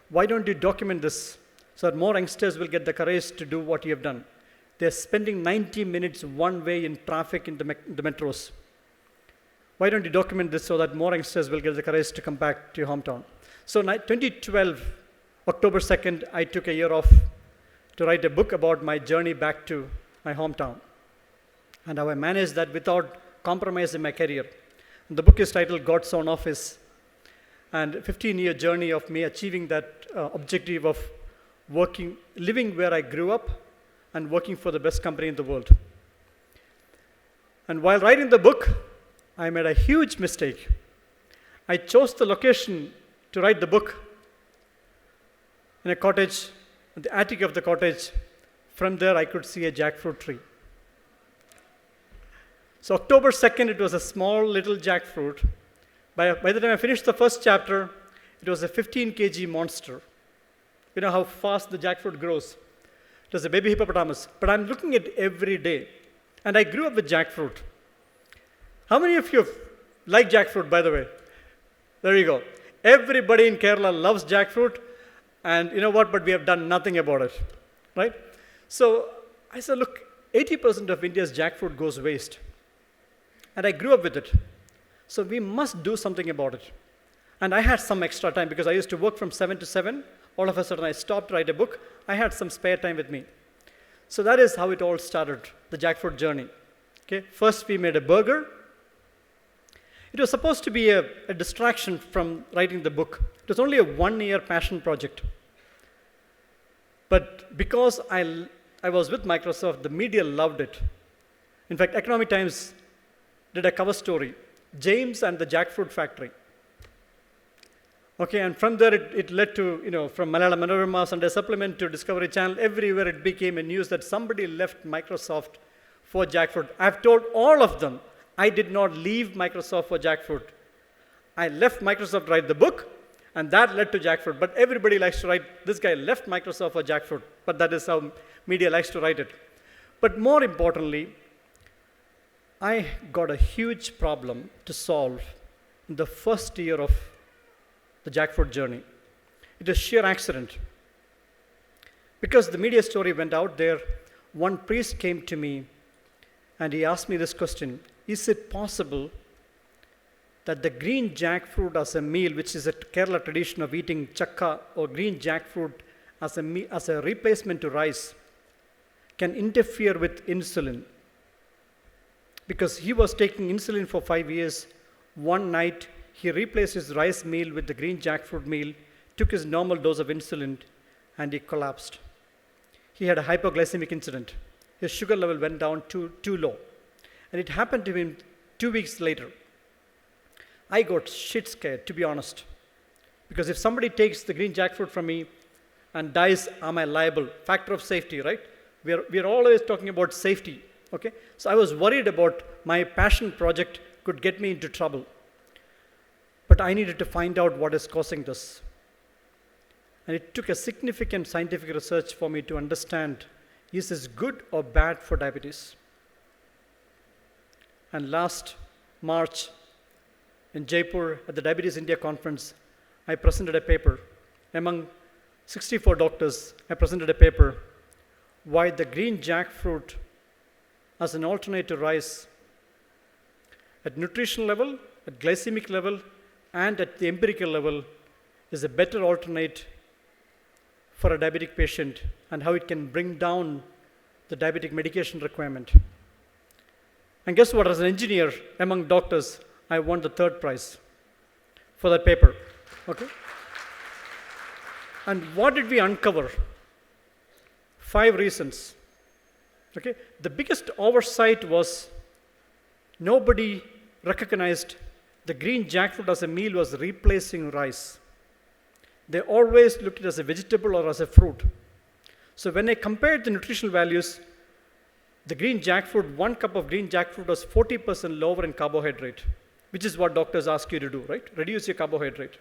Why don't you document this so that more youngsters will get the courage to do what you have done? They're spending 90 minutes one way in traffic in the metros. Why don't you document this so that more youngsters will get the courage to come back to your hometown? So 2012, October 2nd, I took a year off to write a book about my journey back to my hometown and how I managed that without compromising my career. And the book is titled God's Own Office, and a 15-year journey of me achieving that objective of living where I grew up and working for the best company in the world. And while writing the book, I made a huge mistake. I chose the location to write the book in a cottage, in the attic of the cottage. From there, I could see a jackfruit tree. So October 2nd, it was a small little jackfruit. By the time I finished the first chapter, it was a 15 kg monster. You know how fast the jackfruit grows. It was a baby hippopotamus. But I'm looking at it every day. And I grew up with jackfruit. How many of you like jackfruit, by the way? There you go. Everybody in Kerala loves jackfruit. And you know what? But we have done nothing about it. Right? So I said, look, 80% of India's jackfruit goes waste. And I grew up with it. So we must do something about it. And I had some extra time because I used to work from 7 to 7. All of a sudden, I stopped to write a book. I had some spare time with me. So that is how it all started, the jackfruit journey. Okay? First, we made a burger. It was supposed to be a distraction from writing the book. It was only a 1-year passion project. But because I was with Microsoft, the media loved it. In fact, Economic Times did a cover story, James and the Jackfruit Factory. Okay, and from there it led to, from Malayalam Manorama, Sunday Supplement to Discovery Channel, everywhere it became a news that somebody left Microsoft for jackfruit. I've told all of them, I did not leave Microsoft for jackfruit. I left Microsoft to write the book, and that led to jackfruit. But everybody likes to write, this guy left Microsoft for jackfruit. But that is how media likes to write it. But more importantly, I got a huge problem to solve in the first year of the jackfruit journey. It was sheer accident. Because the media story went out there, one priest came to me and he asked me this question: is it possible that the green jackfruit as a meal, which is a Kerala tradition of eating chakka or green jackfruit as a replacement to rice, can interfere with insulin? Because he was taking insulin for 5 years. One night, he replaced his rice meal with the green jackfruit meal, took his normal dose of insulin, and he collapsed. He had a hypoglycemic incident. His sugar level went down too low. And it happened to him 2 weeks later. I got shit scared, to be honest. Because if somebody takes the green jackfruit from me and dies, am I liable? Factor of safety, right? We're always talking about safety. Okay? So I was worried about my passion project could get me into trouble. But I needed to find out what is causing this. And it took a significant scientific research for me to understand, is this good or bad for diabetes? And last March in Jaipur at the Diabetes India conference, I presented a paper. Among 64 doctors, I presented a paper why the green jackfruit as an alternate to rice at nutritional level, at glycemic level, and at the empirical level is a better alternate for a diabetic patient, and how it can bring down the diabetic medication requirement. And guess what? As an engineer among doctors, I won the 3rd prize for that paper. Okay? And what did we uncover? 5 reasons. Okay? The biggest oversight was nobody recognized the green jackfruit as a meal was replacing rice. They always looked at it as a vegetable or as a fruit. So when I compared the nutritional values, the green jackfruit, 1 cup of green jackfruit was 40% lower in carbohydrate, which is what doctors ask you to do, right? Reduce your carbohydrate.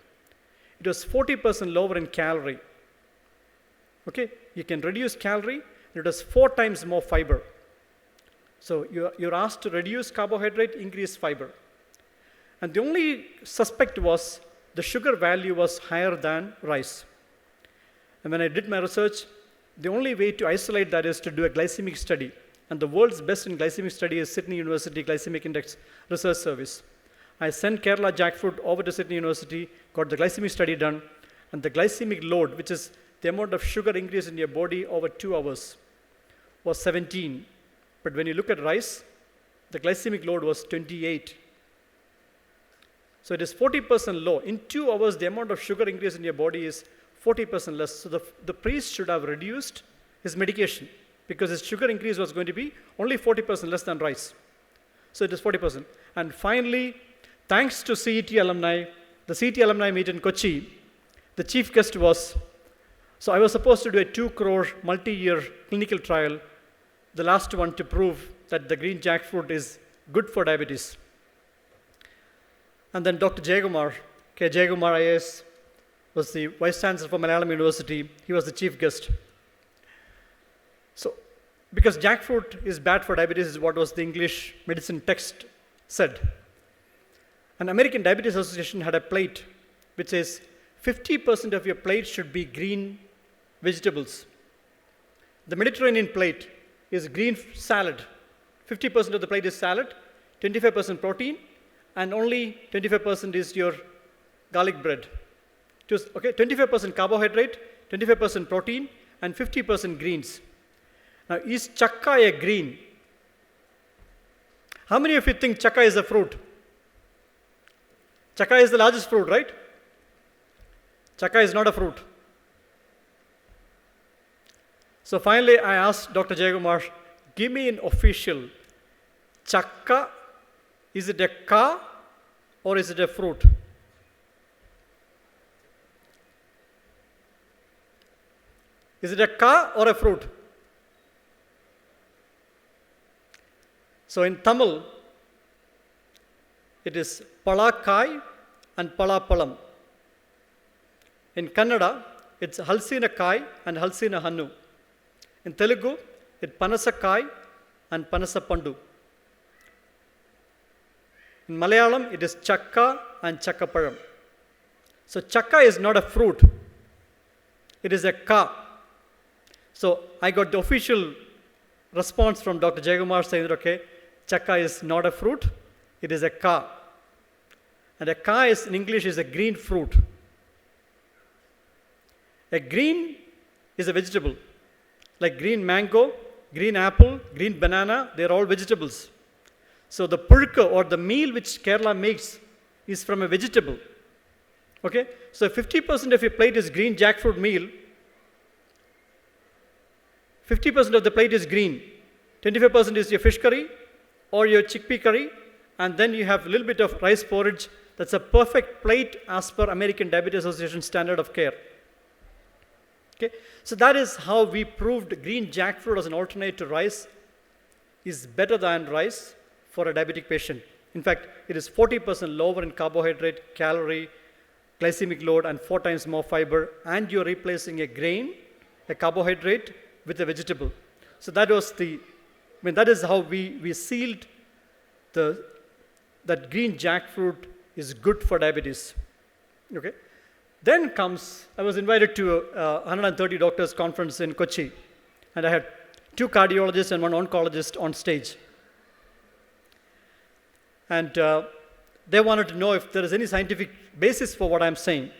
It was 40% lower in calorie. Okay, you can reduce calorie, and it was 4 times more fiber. So you're asked to reduce carbohydrate, increase fiber. And the only suspect was the sugar value was higher than rice. And when I did my research, the only way to isolate that is to do a glycemic study. And the world's best in glycemic study is Sydney University Glycemic Index Research Service. I sent Kerala jackfruit over to Sydney University, got the glycemic study done, and the glycemic load, which is the amount of sugar increase in your body over 2 hours, was 17. But when you look at rice, the glycemic load was 28. So it is 40% low. In 2 hours, the amount of sugar increase in your body is 40% less. So the priest should have reduced his medication because his sugar increase was going to be only 40% less than rice. So it is 40%. And finally, thanks to CET alumni, the CET alumni meet in Kochi, the chief guest was, so I was supposed to do a 2 crore multi-year clinical trial, the last one to prove that the green jackfruit is good for diabetes. And then Dr. Jayagumar, K. Jayagumar IAS, was the Vice Chancellor for Malayalam University. He was the chief guest. So, because jackfruit is bad for diabetes is what was the English medicine text said. An American Diabetes Association had a plate which says 50% of your plate should be green vegetables. The Mediterranean plate is green salad. 50% of the plate is salad, 25% protein, and only 25% is your garlic bread. Okay, 25% carbohydrate, 25% protein, and 50% greens. Now, is chakka a green? How many of you think chakka is a fruit? Chakka is the largest fruit, right? Chakka is not a fruit. So finally, I asked Dr. Jayagumar, give me an official chakka. Is it a ka or is it a fruit? Is it a ka or a fruit? So in Tamil, it is palakai and palapalam. In Kannada, it's halsina kai and halsina hannu. In Telugu, it's panasa kai and panasa pandu. In Malayalam, it is chakka and chakkaparam. So chakka is not a fruit. It is a ka. So I got the official response from Dr. Jayagumar saying that, okay, chakka is not a fruit, it is a ka. And a ka is, in English, is a green fruit. A green is a vegetable. Like green mango, green apple, green banana, they are all vegetables. So the pulka or the meal which Kerala makes is from a vegetable. Okay? So 50% of your plate is green jackfruit meal. 50% of the plate is green. 25% is your fish curry or your chickpea curry. And then you have a little bit of rice porridge. That's a perfect plate as per American Diabetes Association standard of care. Okay? So that is how we proved green jackfruit as an alternate to rice is better than rice for a diabetic patient. In fact, it is 40% lower in carbohydrate, calorie, glycemic load, and 4 times more fiber, and you're replacing a grain, a carbohydrate, with a vegetable. So that was that is how we sealed that green jackfruit is good for diabetes. Okay? Then comes, I was invited to a 130 doctors conference in Kochi, and I had 2 cardiologists and 1 oncologist on stage. And they wanted to know if there is any scientific basis for what I'm saying.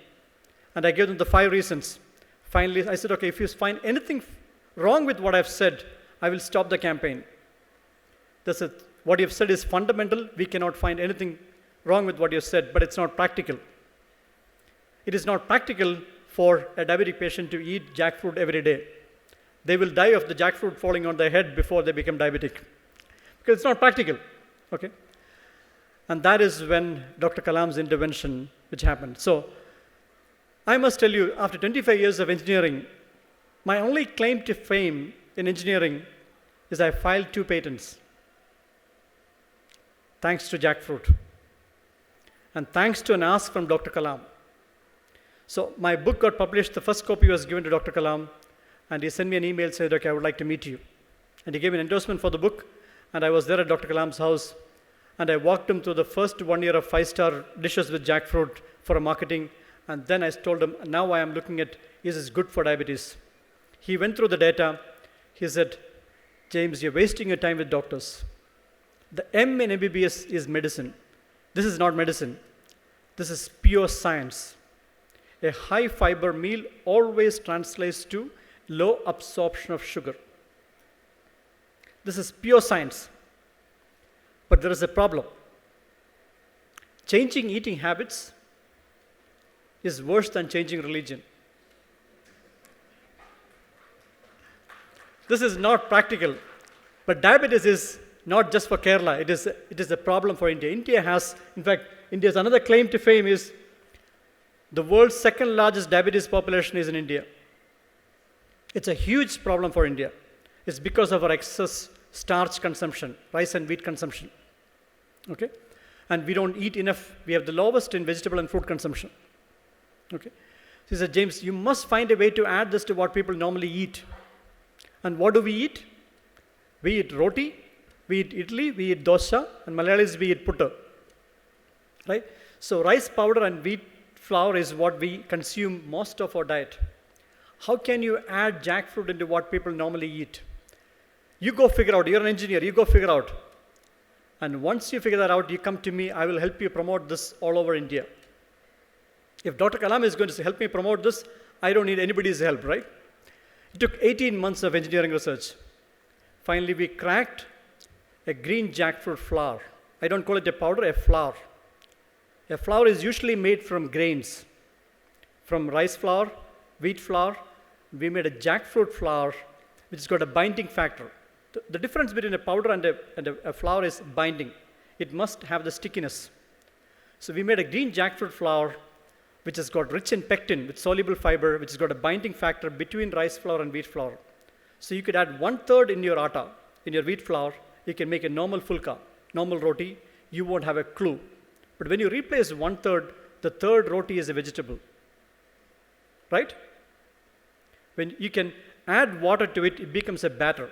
And I gave them the 5 reasons. Finally, I said, okay, if you find anything wrong with what I've said, I will stop the campaign. That's it. What you've said is fundamental. We cannot find anything wrong with what you said, but it's not practical. It is not practical for a diabetic patient to eat jackfruit every day. They will die of the jackfruit falling on their head before they become diabetic, because it's not practical. Okay? And that is when Dr. Kalam's intervention, which happened. So I must tell you, after 25 years of engineering, my only claim to fame in engineering is I filed 2 patents, thanks to jackfruit, and thanks to an ask from Dr. Kalam. So my book got published. The first copy was given to Dr. Kalam, and he sent me an email, said, okay, I would like to meet you. And he gave me an endorsement for the book, and I was there at Dr. Kalam's house, and I walked him through the first 1 year of 5-star dishes with jackfruit for a marketing, and then I told him, now I am looking at, is this good for diabetes? He went through the data. He said, James, you're wasting your time with doctors. The M in MBBS is medicine. This is not medicine. This is pure science. A high fiber meal always translates to low absorption of sugar. This is pure science. But there is a problem. Changing eating habits is worse than changing religion. This is not practical. But diabetes is not just for Kerala. It is a problem for India. India has, in fact, India's another claim to fame is the world's 2nd largest diabetes population is in India. It's a huge problem for India. It's because of our excess starch consumption, rice and wheat consumption. Okay? And we don't eat enough. We have the lowest in vegetable and fruit consumption. Okay? So he said, James, you must find a way to add this to what people normally eat. And what do we eat? We eat roti, we eat idli, we eat dosa, and Malayalis, we eat putta. Right? So rice powder and wheat flour is what we consume most of our diet. How can you add jackfruit into what people normally eat? You go figure out. You're an engineer. You go figure out. And once you figure that out, you come to me. I will help you promote this all over India. If Dr. Kalam is going to help me promote this, I don't need anybody's help, right? It took 18 months of engineering research. Finally, we cracked a green jackfruit flour. I don't call it a powder, a flour. A flour is usually made from grains, from rice flour, wheat flour. We made a jackfruit flour, which has got a binding factor. The difference between a powder and a flour is binding. It must have the stickiness. So we made a green jackfruit flour, which has got rich in pectin with soluble fiber, which has got a binding factor between rice flour and wheat flour. So you could add 1/3 in your atta, in your wheat flour. You can make a normal fulka, normal roti. You won't have a clue. But when you replace 1/3, the third roti is a vegetable. Right? When you can add water to it, it becomes a batter.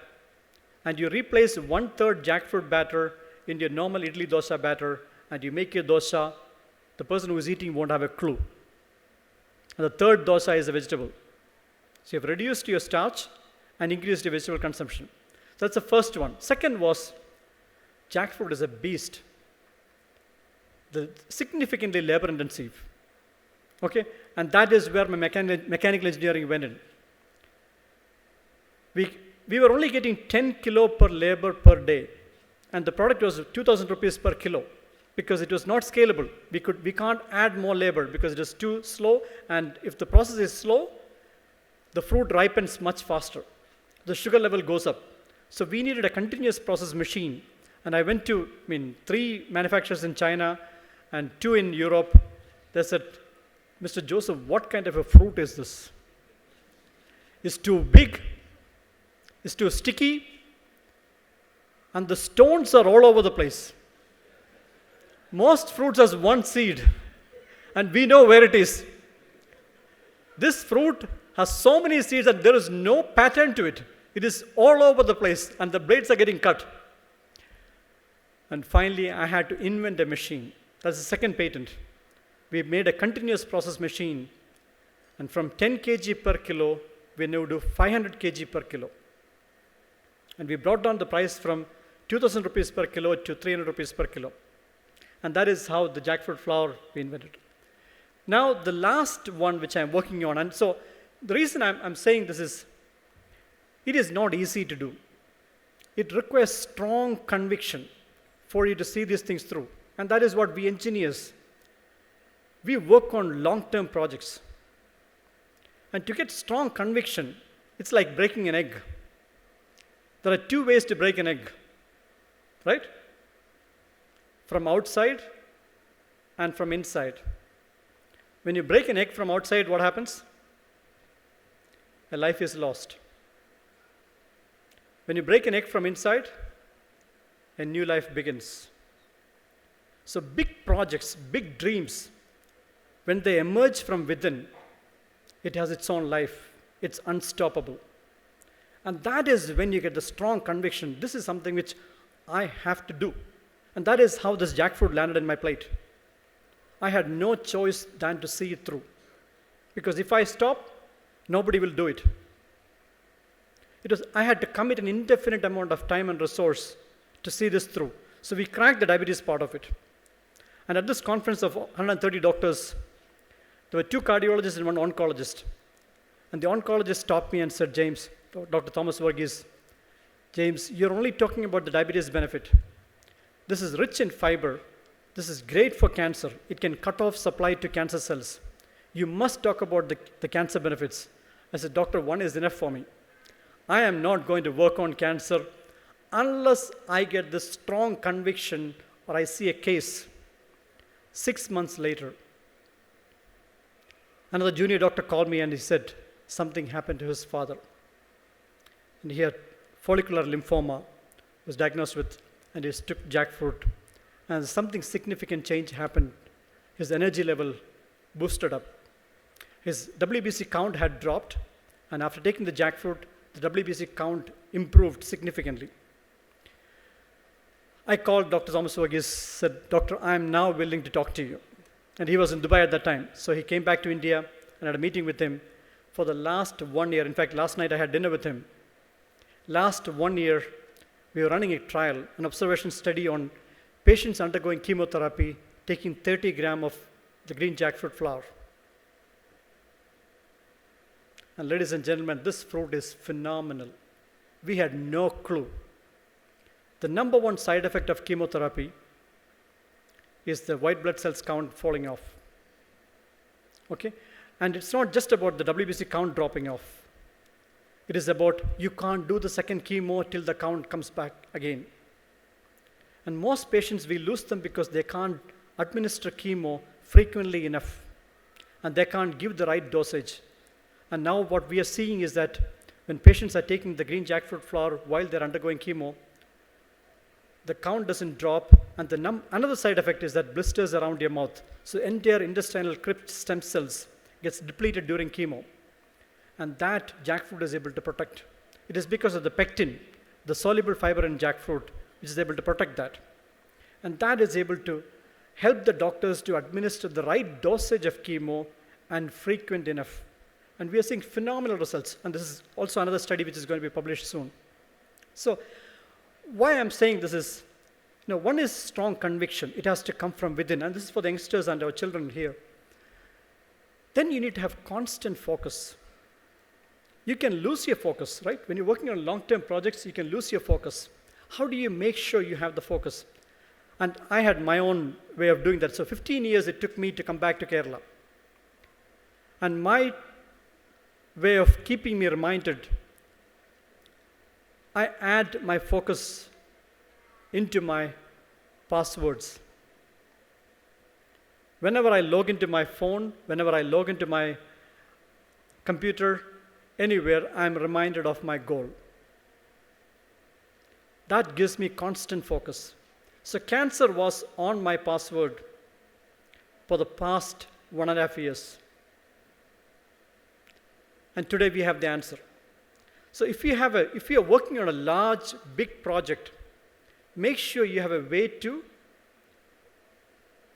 And you replace 1/3 jackfruit batter in your normal idli dosa batter, and you make your dosa, the person who is eating won't have a clue. And the third dosa is a vegetable. So you've reduced your starch and increased your vegetable consumption. So that's the first one. Second was, jackfruit is a beast. Significantly labor intensive. Okay? And that is where my mechanical engineering went in. We were only getting 10 kilo per labor per day. And the product was 2,000 rupees per kilo because it was not scalable. We can't add more labor because it is too slow. And if the process is slow, the fruit ripens much faster. The sugar level goes up. So we needed a continuous process machine. And I went to 3 manufacturers in China and 2 in Europe. They said, Mr. Joseph, what kind of a fruit is this? It's too big, it's too sticky, and the stones are all over the place. Most fruits has one seed, and we know where it is. This fruit has so many seeds that there is no pattern to it. It is all over the place, and the blades are getting cut. And finally, I had to invent a machine. That's the second patent. We made a continuous process machine, and from 10 kg per kilo, we now do 500 kg per kilo. And we brought down the price from 2,000 rupees per kilo to 300 rupees per kilo. And that is how the jackfruit flour we invented. Now, the last one which I'm working on, and so the reason I'm saying this is, it is not easy to do. It requires strong conviction for you to see these things through. And that is what we engineers, we work on long-term projects. And to get strong conviction, it's like breaking an egg. There are two ways to break an egg, right? From outside and from inside. When you break an egg from outside, what happens? A life is lost. When you break an egg from inside, a new life begins. So big projects, big dreams, when they emerge from within, it has its own life. It's unstoppable. And that is when you get the strong conviction, this is something which I have to do. And that is how this jackfruit landed in my plate. I had no choice than to see it through. Because if I stop, nobody will do it. I had to commit an indefinite amount of time and resource to see this through. So we cracked the diabetes part of it. And at this conference of 130 doctors, there were 2 cardiologists and 1 oncologist. And the oncologist stopped me and said, James, Dr. Thomas Verghese, James, you're only talking about the diabetes benefit. This is rich in fiber. This is great for cancer. It can cut off supply to cancer cells. You must talk about the cancer benefits. I said, Doctor, 1 is enough for me. I am not going to work on cancer unless I get this strong conviction or I see a case. 6 months later, another junior doctor called me and he said something happened to his father. And he had follicular lymphoma, was diagnosed with, and he took jackfruit. And something significant change happened. His energy level boosted up. His WBC count had dropped, and after taking the jackfruit, the WBC count improved significantly. I called Dr. Thomas Verghese, said, Doctor, I am now willing to talk to you. And he was in Dubai at that time. So he came back to India and had a meeting with him for the last 1 year. In fact, last night I had dinner with him. Last 1 year, we were running a trial, an observation study on patients undergoing chemotherapy, taking 30 grams of the green jackfruit flour. And ladies and gentlemen, this fruit is phenomenal. We had no clue. The number 1 side effect of chemotherapy is the white blood cells count falling off. Okay? And it's not just about the WBC count dropping off. It is about you can't do the second chemo till the count comes back again. And most patients, we lose them because they can't administer chemo frequently enough. And they can't give the right dosage. And now what we are seeing is that when patients are taking the green jackfruit flour while they're undergoing chemo, the count doesn't drop. And another side effect is that blisters around your mouth. So entire intestinal crypt stem cells gets depleted during chemo. And that jackfruit is able to protect. It is because of the pectin, the soluble fiber in jackfruit, which is able to protect that. And that is able to help the doctors to administer the right dosage of chemo and frequent enough. And we are seeing phenomenal results. And this is also another study which is going to be published soon. So why I'm saying this is, one is strong conviction. It has to come from within. And this is for the youngsters and our children here. Then you need to have constant focus. You can lose your focus, right? When you're working on long-term projects, you can lose your focus. How do you make sure you have the focus? And I had my own way of doing that. So 15 years it took me to come back to Kerala. And my way of keeping me reminded, I add my focus into my passwords. Whenever I log into my phone, whenever I log into my computer, anywhere, I'm reminded of my goal. That gives me constant focus. So cancer was on my password for the past 1.5 years. And today we have the answer. So if you are working on a large, big project, make sure you have a way to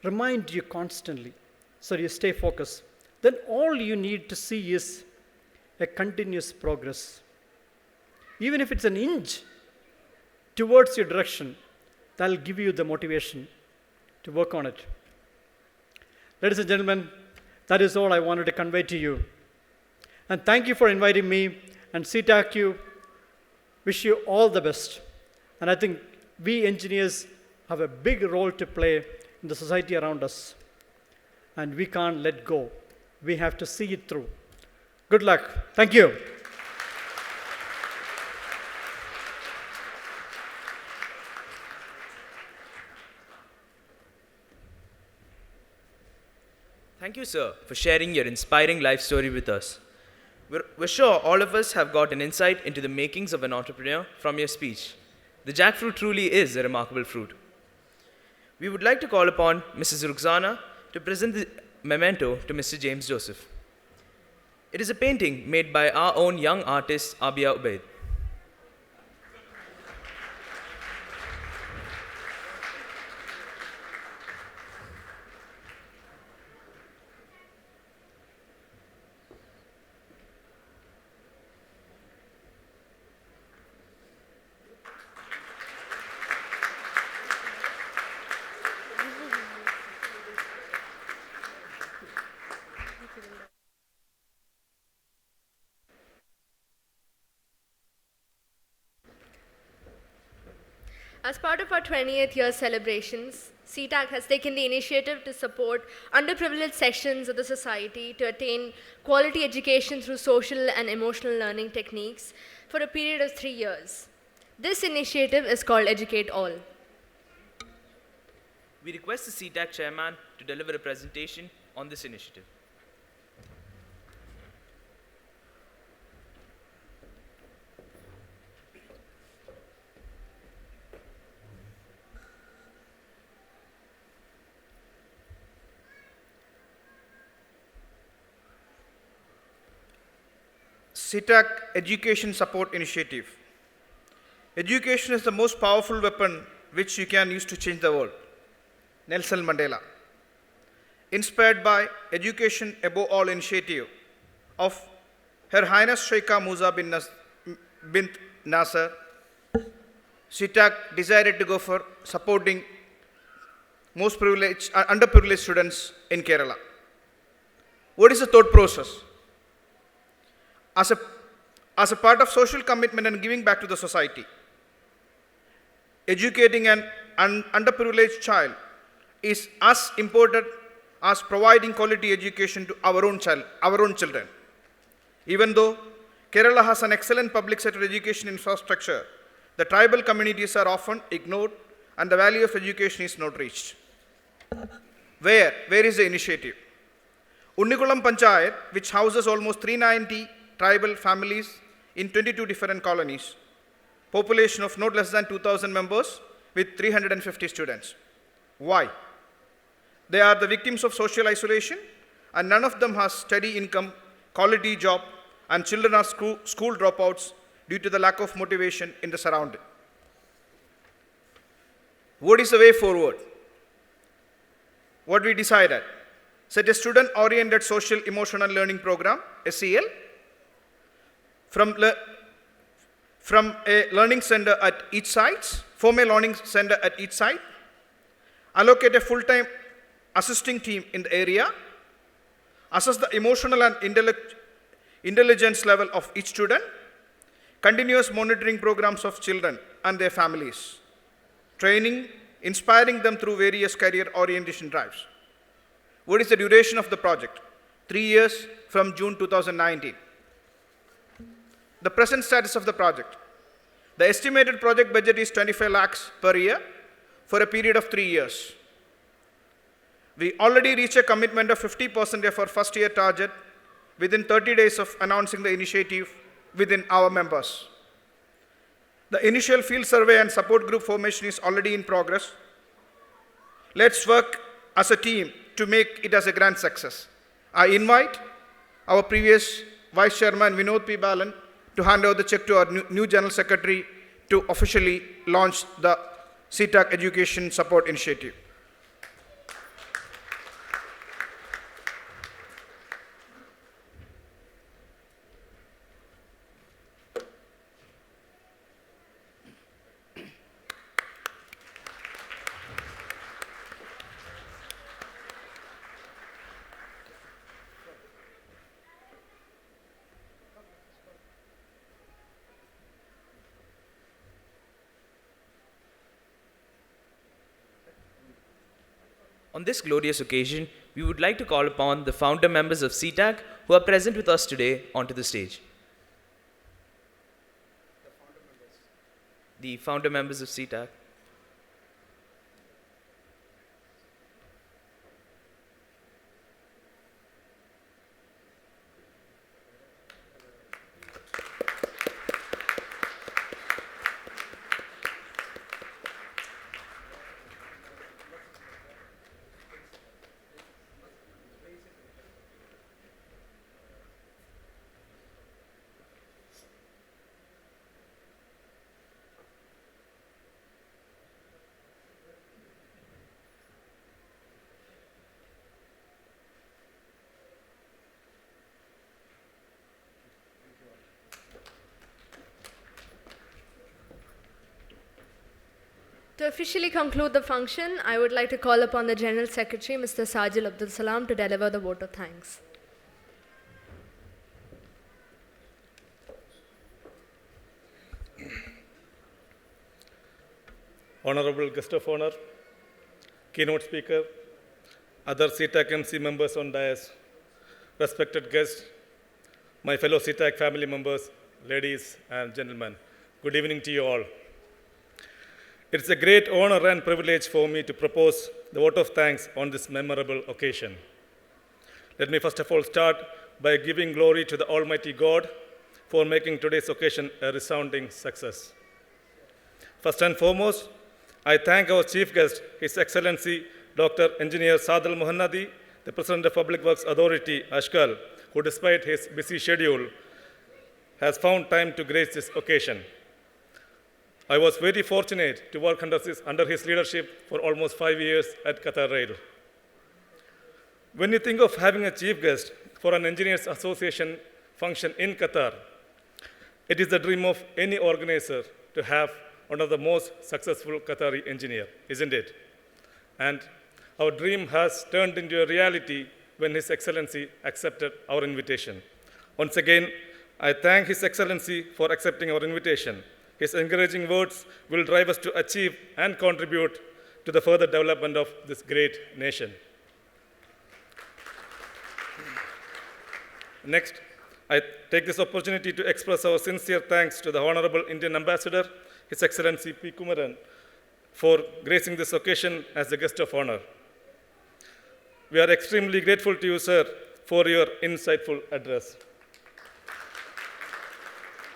remind you constantly so you stay focused. Then all you need to see is a continuous progress. Even if it's an inch, towards your direction that will give you the motivation to work on it. Ladies and gentlemen, that is all I wanted to convey to you. And thank you for inviting me, and CETAAQ wish you all the best. And I think we engineers have a big role to play in the society around us. And we can't let go. We have to see it through. Good luck. Thank you. Thank you, sir, for sharing your inspiring life story with us. We're sure all of us have got an insight into the makings of an entrepreneur from your speech. The jackfruit truly is a remarkable fruit. We would like to call upon Mrs. Ruxana to present the memento to Mr. James Joseph. It is a painting made by our own young artist, Abia Ubaid. As part of our 20th year celebrations, CETAAQ has taken the initiative to support underprivileged sections of the society to attain quality education through social and emotional learning techniques for a period of 3 years. This initiative is called Educate All. We request the CETAAQ chairman to deliver a presentation on this initiative. CETAAQ Education Support Initiative. Education is the most powerful weapon which you can use to change the world. Nelson Mandela. Inspired by Education Above All initiative of Her Highness Sheikha Musa bint Nasser, CETAAQ decided to go for supporting most underprivileged students in Kerala. What is the thought process? As a part of social commitment and giving back to the society, educating an underprivileged child is as important as providing quality education to our own children. Even though Kerala has an excellent public sector education infrastructure, the tribal communities are often ignored and the value of education is not reached. Where is the initiative? Unnikulam Panchayat, which houses almost 390 tribal families in 22 different colonies, population of not less than 2,000 members with 350 students. Why? They are the victims of social isolation and none of them has steady income, quality job, and children are school dropouts due to the lack of motivation in the surrounding. What is the way forward? What we decided? Set a student-oriented social emotional learning program, SEL, from a learning center at each site, form a learning center at each site, allocate a full-time assisting team in the area, assess the emotional and intelligence level of each student, continuous monitoring programs of children and their families, training, inspiring them through various career orientation drives. What is the duration of the project? 3 years from June 2019. The present status of the project. The estimated project budget is 25 lakhs per year for a period of 3 years. We already reached a commitment of 50% of our first year target within 30 days of announcing the initiative within our members. The initial field survey and support group formation is already in progress. Let's work as a team to make it as a grand success. I invite our previous Vice Chairman Vinod P. Balan to hand over the check to our new General Secretary to officially launch the CETAAQ Education Support Initiative. On this glorious occasion, we would like to call upon the founder members of CETAAQ who are present with us today onto the stage. The founder members of CETAAQ. To officially conclude the function, I would like to call upon the General Secretary, Mr. Sajil Abdul Salam, to deliver the vote of thanks. Honorable guest of honor, keynote speaker, other CETAAQ MC members on dais, respected guests, my fellow CETAAQ family members, ladies and gentlemen, good evening to you all. It's a great honor and privilege for me to propose the vote of thanks on this memorable occasion. Let me first of all start by giving glory to the Almighty God for making today's occasion a resounding success. First and foremost, I thank our chief guest, His Excellency Dr. Engineer Sadal Mohannadi, the President of Public Works Authority, Ashkal, who despite his busy schedule has found time to grace this occasion. I was very fortunate to work under his leadership for almost 5 years at Qatar Rail. When you think of having a chief guest for an Engineers Association function in Qatar, it is the dream of any organizer to have one of the most successful Qatari engineer, isn't it? And our dream has turned into a reality when His Excellency accepted our invitation. Once again, I thank His Excellency for accepting our invitation. His encouraging words will drive us to achieve and contribute to the further development of this great nation. Next, I take this opportunity to express our sincere thanks to the Honorable Indian Ambassador, His Excellency P. Kumaran, for gracing this occasion as the guest of honor. We are extremely grateful to you, sir, for your insightful address.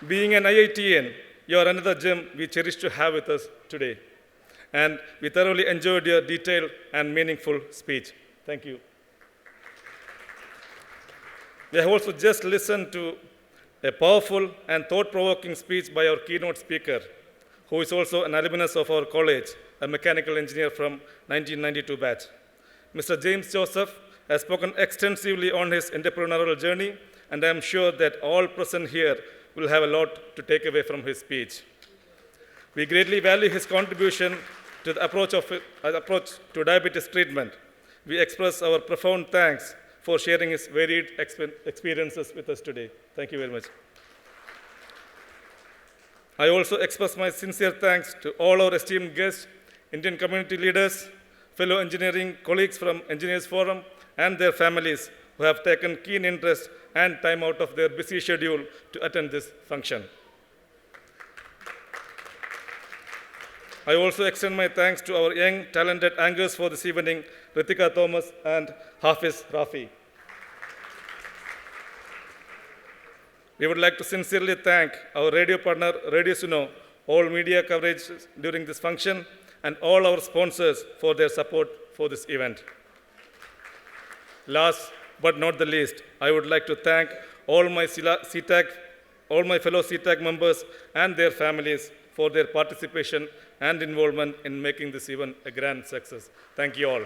Being an IITian, you are another gem we cherish to have with us today. And we thoroughly enjoyed your detailed and meaningful speech. Thank you. We have also just listened to a powerful and thought-provoking speech by our keynote speaker, who is also an alumnus of our college, a mechanical engineer from 1992 batch. Mr. James Joseph has spoken extensively on his entrepreneurial journey, and I am sure that all present here will have a lot to take away from his speech. We greatly value his contribution to the approach to diabetes treatment. We express our profound thanks for sharing his varied experiences with us today. Thank you very much. I also express my sincere thanks to all our esteemed guests, Indian community leaders, fellow engineering colleagues from Engineers Forum, and their families who have taken keen interest and time out of their busy schedule to attend this function. I also extend my thanks to our young, talented anchors for this evening, Ritika Thomas and Hafiz Rafi. We would like to sincerely thank our radio partner, Radio Suno, all media coverage during this function, and all our sponsors for their support for this event. Last but not the least, I would like to thank all my fellow CETAAQ members and their families for their participation and involvement in making this event a grand success. Thank you all.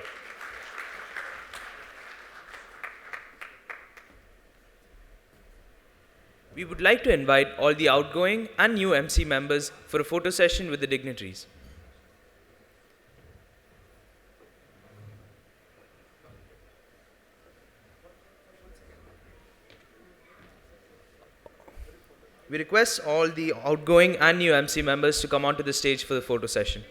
We would like to invite all the outgoing and new MC members for a photo session with the dignitaries. We request all the outgoing and new MC members to come onto the stage for the photo session.